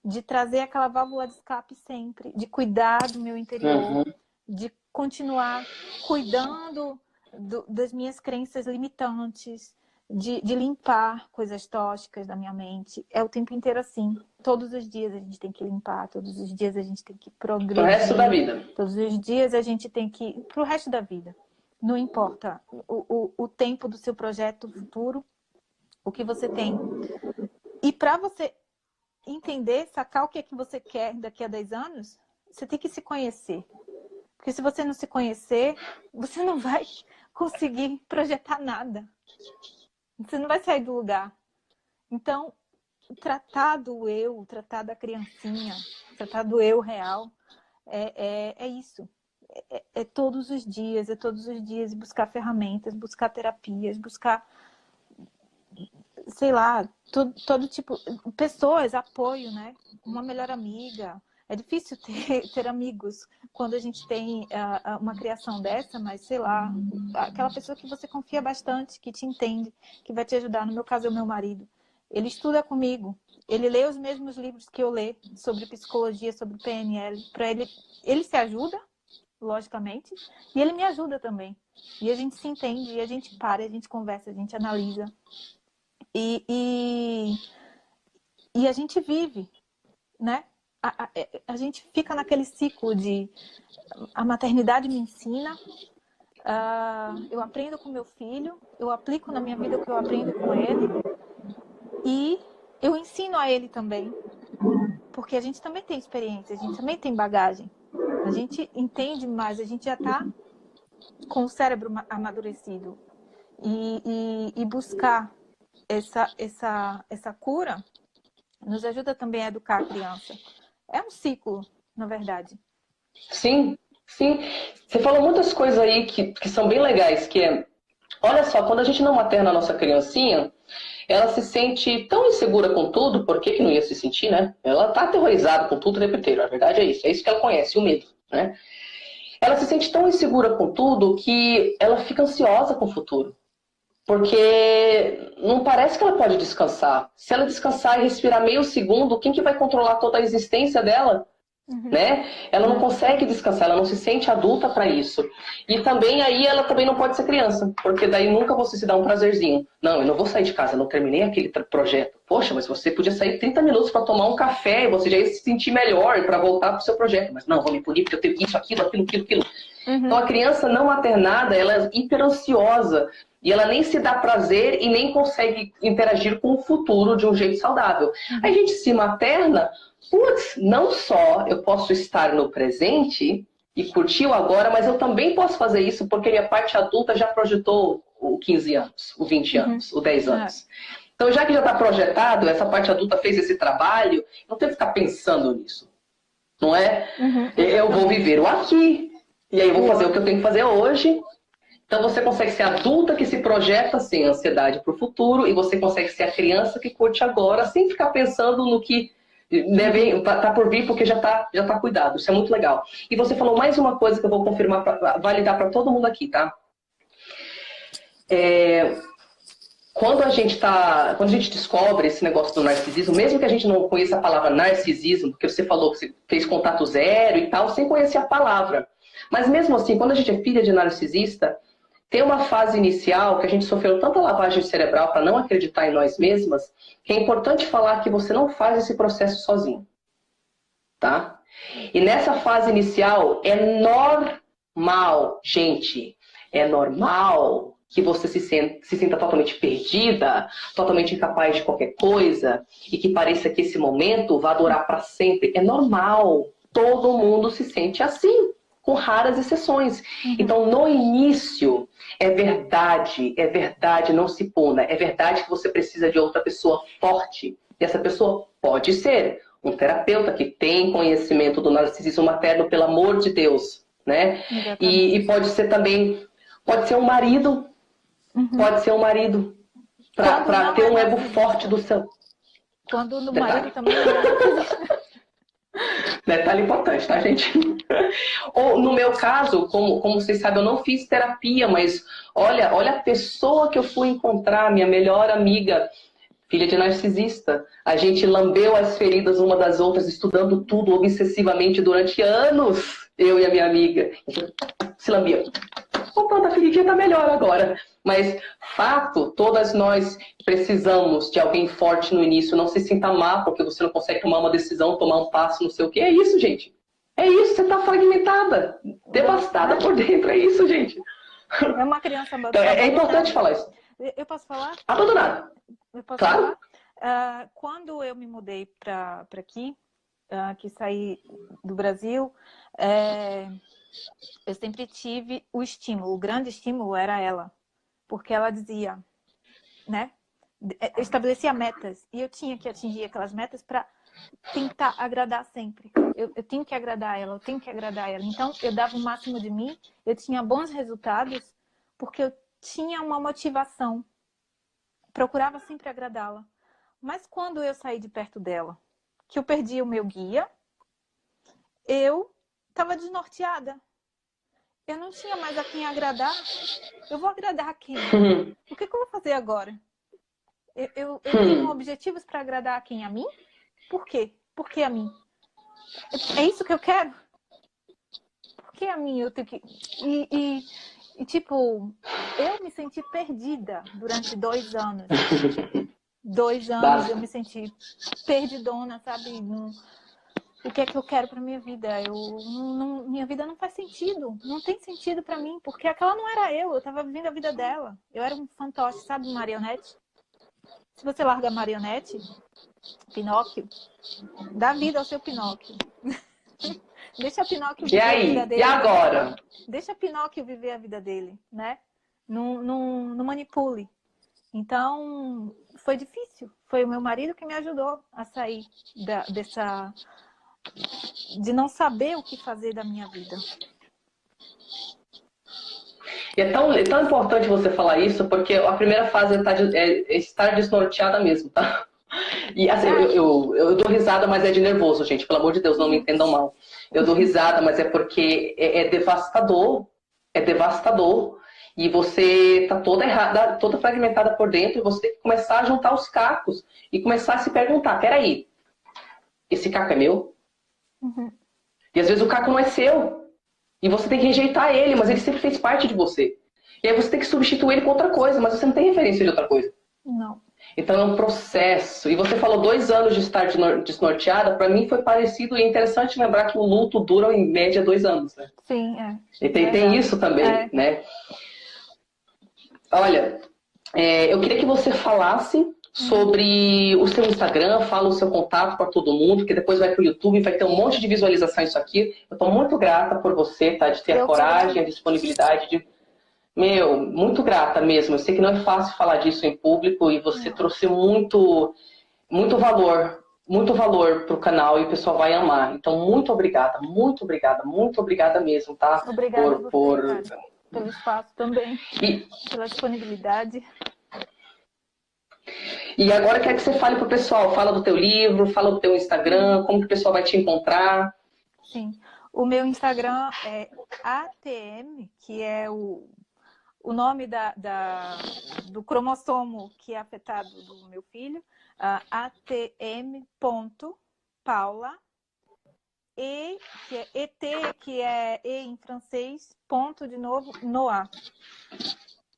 de trazer aquela válvula de escape sempre, de cuidar do meu interior, de continuar cuidando das minhas crenças limitantes, de limpar coisas tóxicas da minha mente. É o tempo inteiro assim. Todos os dias a gente tem que limpar, todos os dias a gente tem que progredir. Pro resto da vida. Todos os dias a gente tem que... Pro resto da vida. Não importa o tempo do seu projeto futuro, o que você tem. E para você entender, sacar o que é que você quer daqui a 10 anos, você tem que se conhecer. Porque se você não se conhecer, você não vai conseguir projetar nada. Você não vai sair do lugar. Então, tratar do eu, tratar da criancinha, tratar do eu real, é isso. É todos os dias buscar ferramentas, buscar terapias, buscar, sei lá, todo tipo, pessoas, apoio, né? Uma melhor amiga. É difícil ter amigos quando a gente tem uma criação dessa, mas sei lá, aquela pessoa que você confia bastante, que te entende, que vai te ajudar. No meu caso, é o meu marido. Ele estuda comigo, ele lê os mesmos livros que eu leio sobre psicologia, sobre PNL. Para ele se ajuda, logicamente, e ele me ajuda também. E a gente se entende, e a gente para, a gente conversa, a gente analisa. E a gente vive, né? A gente fica naquele ciclo de a maternidade me ensina, eu aprendo com meu filho, eu aplico na minha vida o que eu aprendo com ele e eu ensino a ele também, porque a gente também tem experiência, a gente também tem bagagem, a gente entende mais, a gente já está com o cérebro amadurecido e buscar essa cura nos ajuda também a educar a criança. É um ciclo, na verdade. Sim, sim. Você falou muitas coisas aí que são bem legais, que é, olha só, quando a gente não materna a nossa criancinha, ela se sente tão insegura com tudo, por que não ia se sentir, né? Ela tá aterrorizada com tudo o tempo inteiro, a verdade é isso que ela conhece, o medo, né? ela se sente tão insegura com tudo que ela fica ansiosa com o futuro. Porque não parece que ela pode descansar. Se ela descansar e respirar meio segundo, quem que vai controlar toda a existência dela? Né? Ela não consegue descansar, ela não se sente adulta para isso. E também aí ela também não pode ser criança, porque daí nunca você se dá um prazerzinho. Não, eu não vou sair de casa, eu não terminei aquele projeto. Poxa, mas você podia sair 30 minutos para tomar um café e você já ia se sentir melhor para voltar pro seu projeto. Mas não, vou me punir porque eu tenho isso, aquilo. Então a criança não maternada, ela é hiper ansiosa e ela nem se dá prazer e nem consegue interagir com o futuro de um jeito saudável. Aí a gente se materna. Putz, não só eu posso estar no presente e curtir o agora, mas eu também posso fazer isso porque minha parte adulta já projetou o 15 anos, o 20 anos, o 10 anos. Então, já que já está projetado, essa parte adulta fez esse trabalho, não tem que ficar pensando nisso, não é? Eu vou viver o aqui, e aí eu vou fazer o que eu tenho que fazer hoje. Então, você consegue ser a adulta que se projeta sem ansiedade para o futuro e você consegue ser a criança que curte agora, sem ficar pensando no que tá por vir porque já tá cuidado. Isso é muito legal. E você falou mais uma coisa que eu vou confirmar, validar para todo mundo aqui, tá? Quando a gente descobre esse negócio do narcisismo, mesmo que a gente não conheça a palavra narcisismo, porque você falou que você fez contato zero e tal, sem conhecer a palavra. Mas mesmo assim, quando a gente é filha de narcisista, tem uma fase inicial que a gente sofreu tanta lavagem cerebral para não acreditar em nós mesmas, que é importante falar que você não faz esse processo sozinho, tá? E nessa fase inicial é normal, gente, é normal que você se sinta totalmente perdida, totalmente incapaz de qualquer coisa, e que pareça que esse momento vai durar para sempre. É normal, todo mundo se sente assim, com raras exceções. Então, no início, é verdade, não se puna. É verdade que você precisa de outra pessoa forte. E essa pessoa pode ser um terapeuta que tem conhecimento do narcisismo materno, pelo amor de Deus, né? E pode ser também, pode ser um marido, para ter um ego forte do seu... Quando no marido também... Detalhe importante, tá, gente? Ou, no meu caso, como vocês sabem, eu não fiz terapia, mas olha a pessoa que eu fui encontrar, minha melhor amiga, filha de narcisista. A gente lambeu as feridas uma das outras, estudando tudo obsessivamente durante anos, eu e a minha amiga. Se lambia. Opa, a feridinha tá melhor agora. Mas, fato, todas nós precisamos de alguém forte no início. Não se sinta má porque você não consegue tomar uma decisão, tomar um passo, não sei o quê. É isso, gente. É isso, você tá fragmentada, devastada por dentro. É isso, gente. É uma criança então, é importante falar isso. Eu posso falar? Abandonada. Eu posso claro. falar? Quando eu me mudei para aqui, que saí do Brasil, eu sempre tive o estímulo. O grande estímulo era ela. Porque ela dizia, né? Eu estabelecia metas. E eu tinha que atingir aquelas metas para tentar agradar sempre. Eu tenho que agradar ela, eu tenho que agradar ela. Então, eu dava o máximo de mim. Eu tinha bons resultados porque eu tinha uma motivação. Procurava sempre agradá-la. Mas quando eu saí de perto dela, que eu perdi o meu guia, eu estava desnorteada. Eu não tinha mais a quem agradar. Eu vou agradar a quem? O que eu vou fazer agora? Eu tenho objetivos para agradar a quem? A mim? Por quê? Por que a mim? É isso que eu quero? Por que a mim? Eu tenho que... E tipo, eu me senti perdida durante 2 anos. 2 anos eu me senti perdidona, sabe? O que é que eu quero para minha vida? Minha vida não faz sentido. Não tem sentido para mim, porque aquela não era eu. Eu estava vivendo a vida dela. Eu era um fantoche, sabe, marionete? Se você larga a marionete, Pinóquio, dá vida ao seu Pinóquio. Deixa Pinóquio viver a vida dele. E agora? Deixa Pinóquio viver a vida dele, né? Não manipule. Então, foi difícil. Foi o meu marido que me ajudou a sair de não saber o que fazer da minha vida. E é tão importante você falar isso, porque a primeira fase é estar desnorteada mesmo, tá? E assim, eu dou risada, mas é de nervoso, gente. Pelo amor de Deus, não me entendam mal. Eu dou risada, mas é porque é devastador. É devastador. E você tá toda errada, toda fragmentada por dentro, e você tem que começar a juntar os cacos e começar a se perguntar, peraí, esse caco é meu? Uhum. E às vezes o caco não é seu. E você tem que rejeitar ele, mas ele sempre fez parte de você. E aí você tem que substituir ele com outra coisa, mas você não tem referência de outra coisa. Não. Então é um processo. E você falou 2 anos de estar desnorteada, para mim foi parecido, e é interessante lembrar que o luto dura em média 2 anos, né? Sim, é. E tem isso também, né? Olha, eu queria que você falasse sobre o seu Instagram, fala o seu contato para todo mundo, porque depois vai para o YouTube, vai ter um monte de visualização isso aqui. Eu estou muito grata por você, tá? De ter a coragem, a disponibilidade de... muito grata mesmo. Eu sei que não é fácil falar disso em público, e você trouxe muito valor para o canal, e o pessoal vai amar. Então, muito obrigada mesmo, tá? Obrigada a você, pelo espaço também, pela disponibilidade. E agora eu quero que você fale pro pessoal, fala do teu livro, fala do teu Instagram, como que o pessoal vai te encontrar. Sim, o meu Instagram é ATM, que é o nome do cromossomo que é afetado do meu filho, atm.paula, E, que é ET, que é E em francês, ponto de novo, Noah.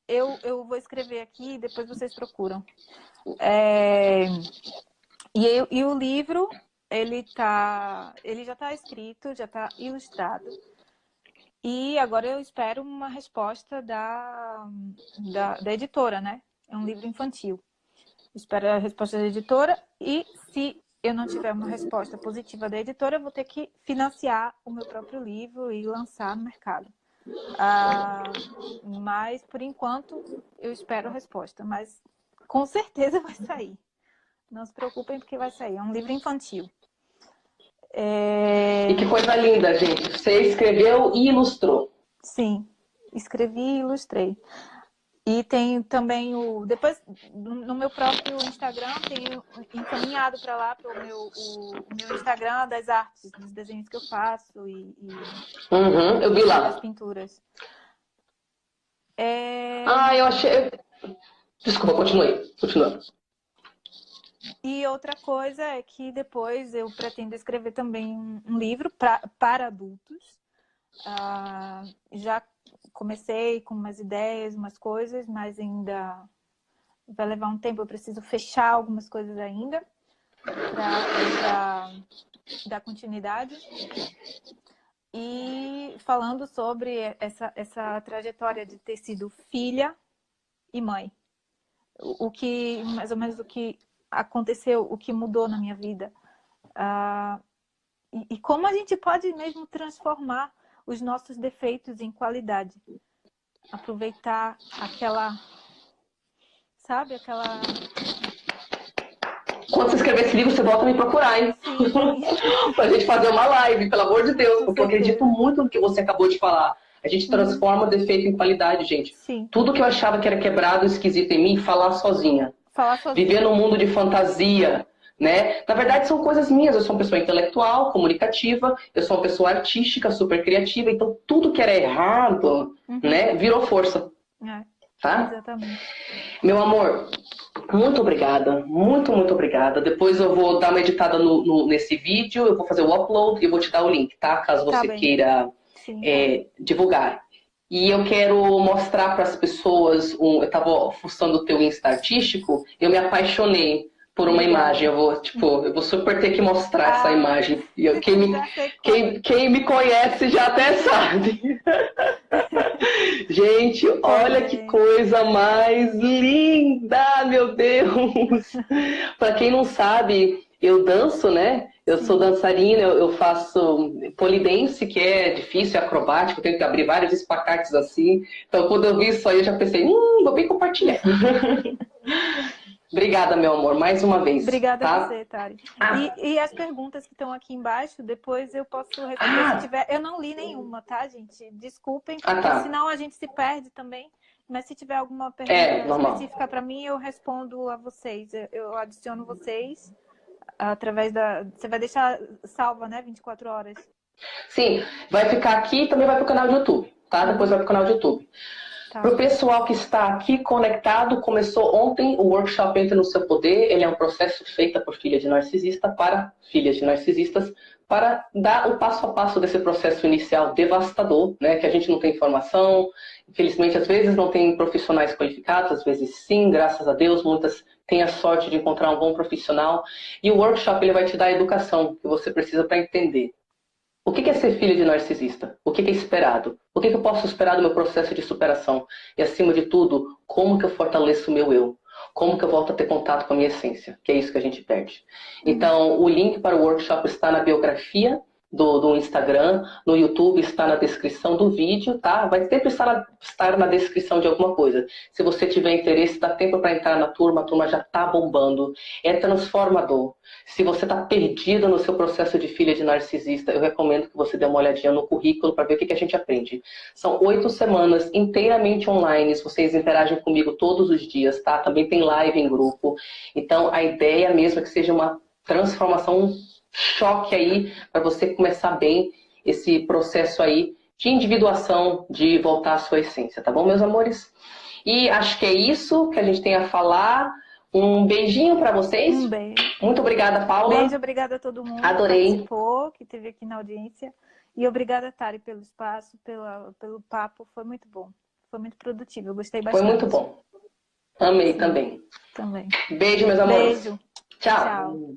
Eu vou escrever aqui e depois vocês procuram. E o livro, ele já está escrito, já está ilustrado. E agora eu espero uma resposta da editora, né? É um livro infantil. Espero a resposta da editora, e se eu não tiver uma resposta positiva da editora, eu vou ter que financiar o meu próprio livro e lançar no mercado. Mas, por enquanto, eu espero a resposta. Mas, com certeza vai sair. Não se preocupem, porque vai sair. É um livro infantil. E que coisa linda, gente. Você escreveu e ilustrou. Sim, escrevi e ilustrei. E tem também depois, no meu próprio Instagram, tenho encaminhado para lá, para o meu Instagram das artes, dos desenhos que eu faço eu vi lá. das pinturas. Eu achei... Desculpa, continua. E outra coisa é que depois eu pretendo escrever também um livro para adultos. Já comecei com umas ideias, umas coisas, mas ainda vai levar um tempo. Eu preciso fechar algumas coisas ainda para dar continuidade. E falando sobre essa trajetória de ter sido filha e mãe. Mais ou menos o que aconteceu, o que mudou na minha vida. E como a gente pode mesmo transformar os nossos defeitos em qualidade. Aproveitar sabe, aquela... Quando você escrever esse livro, você volta a me procurar, hein? Pra gente fazer uma live, pelo amor de Deus, porque eu acredito muito no que você acabou de falar. A gente transforma defeito em qualidade, gente. Sim. Tudo que eu achava que era quebrado, esquisito em mim, falar sozinha. Viver num mundo de fantasia, né? Na verdade, são coisas minhas. Eu sou uma pessoa intelectual, comunicativa, eu sou uma pessoa artística, super criativa, então tudo que era errado, né, virou força. Tá? Exatamente. Meu amor, muito obrigada. Muito obrigada. Depois eu vou dar uma editada nesse vídeo, eu vou fazer o upload e eu vou te dar o link, tá? Caso você queira divulgar. E eu quero mostrar para as pessoas, eu estava fuçando o teu Insta artístico, eu me apaixonei por uma imagem. Eu vou super ter que mostrar essa imagem. E quem me conhece já até sabe. Gente, olha que coisa mais linda, meu Deus! Para quem não sabe, eu danço, né? Eu sou dançarina, eu faço polidense, que é difícil, é acrobático, eu tenho que abrir vários espacates assim. Então, quando eu vi isso aí, eu já pensei, vou bem compartilhar. Obrigada, meu amor, mais uma vez. Obrigada tá? a você, Tari. E as perguntas que estão aqui embaixo, depois eu posso responder se tiver. Eu não li nenhuma, tá, gente? Desculpem, porque senão a gente se perde também. Mas se tiver alguma pergunta específica para mim, eu respondo a vocês. Eu adiciono vocês através da... Você vai deixar salva, né? 24 horas. Sim, vai ficar aqui e também vai para o canal de YouTube, tá? Depois vai para o canal de YouTube. Tá. Para o pessoal que está aqui conectado, começou ontem o workshop Entre no Seu Poder. Ele é um processo feito por filha de narcisista para filhas de narcisistas, para dar o passo a passo desse processo inicial devastador, né? Que a gente não tem informação, infelizmente às vezes não tem profissionais qualificados, às vezes sim, graças a Deus, muitas têm a sorte de encontrar um bom profissional. E o workshop ele vai te dar a educação que você precisa para entender. O que é ser filha de narcisista? O que é esperado? O que eu posso esperar do meu processo de superação? E, acima de tudo, como que eu fortaleço o meu eu? Como que eu volto a ter contato com a minha essência? Que é isso que a gente perde. Então, o link para o workshop está na biografia do Instagram, no YouTube está na descrição do vídeo, tá? Vai sempre estar na descrição de alguma coisa. Se você tiver interesse, dá tempo para entrar na turma, a turma já está bombando. É transformador. Se você está perdido no seu processo de filha de narcisista, eu recomendo que você dê uma olhadinha no currículo para ver o que a gente aprende. São 8 semanas inteiramente online, vocês interagem comigo todos os dias, tá? Também tem live em grupo. Então, a ideia mesmo é que seja uma transformação, choque aí, para você começar bem esse processo aí de individuação, de voltar à sua essência, tá bom, meus amores? E acho que é isso que a gente tem a falar. Um beijinho para vocês. Um beijo. Muito obrigada, Paula. Beijo, obrigada a todo mundo Adorei. que participou, que esteve aqui na audiência. E obrigada, Tari, pelo espaço, pelo papo. Foi muito bom. Foi muito produtivo. Eu gostei bastante. Foi muito bom. Amei. Sim, também. Também. Beijo, meus amores. Beijo. Tchau. Tchau.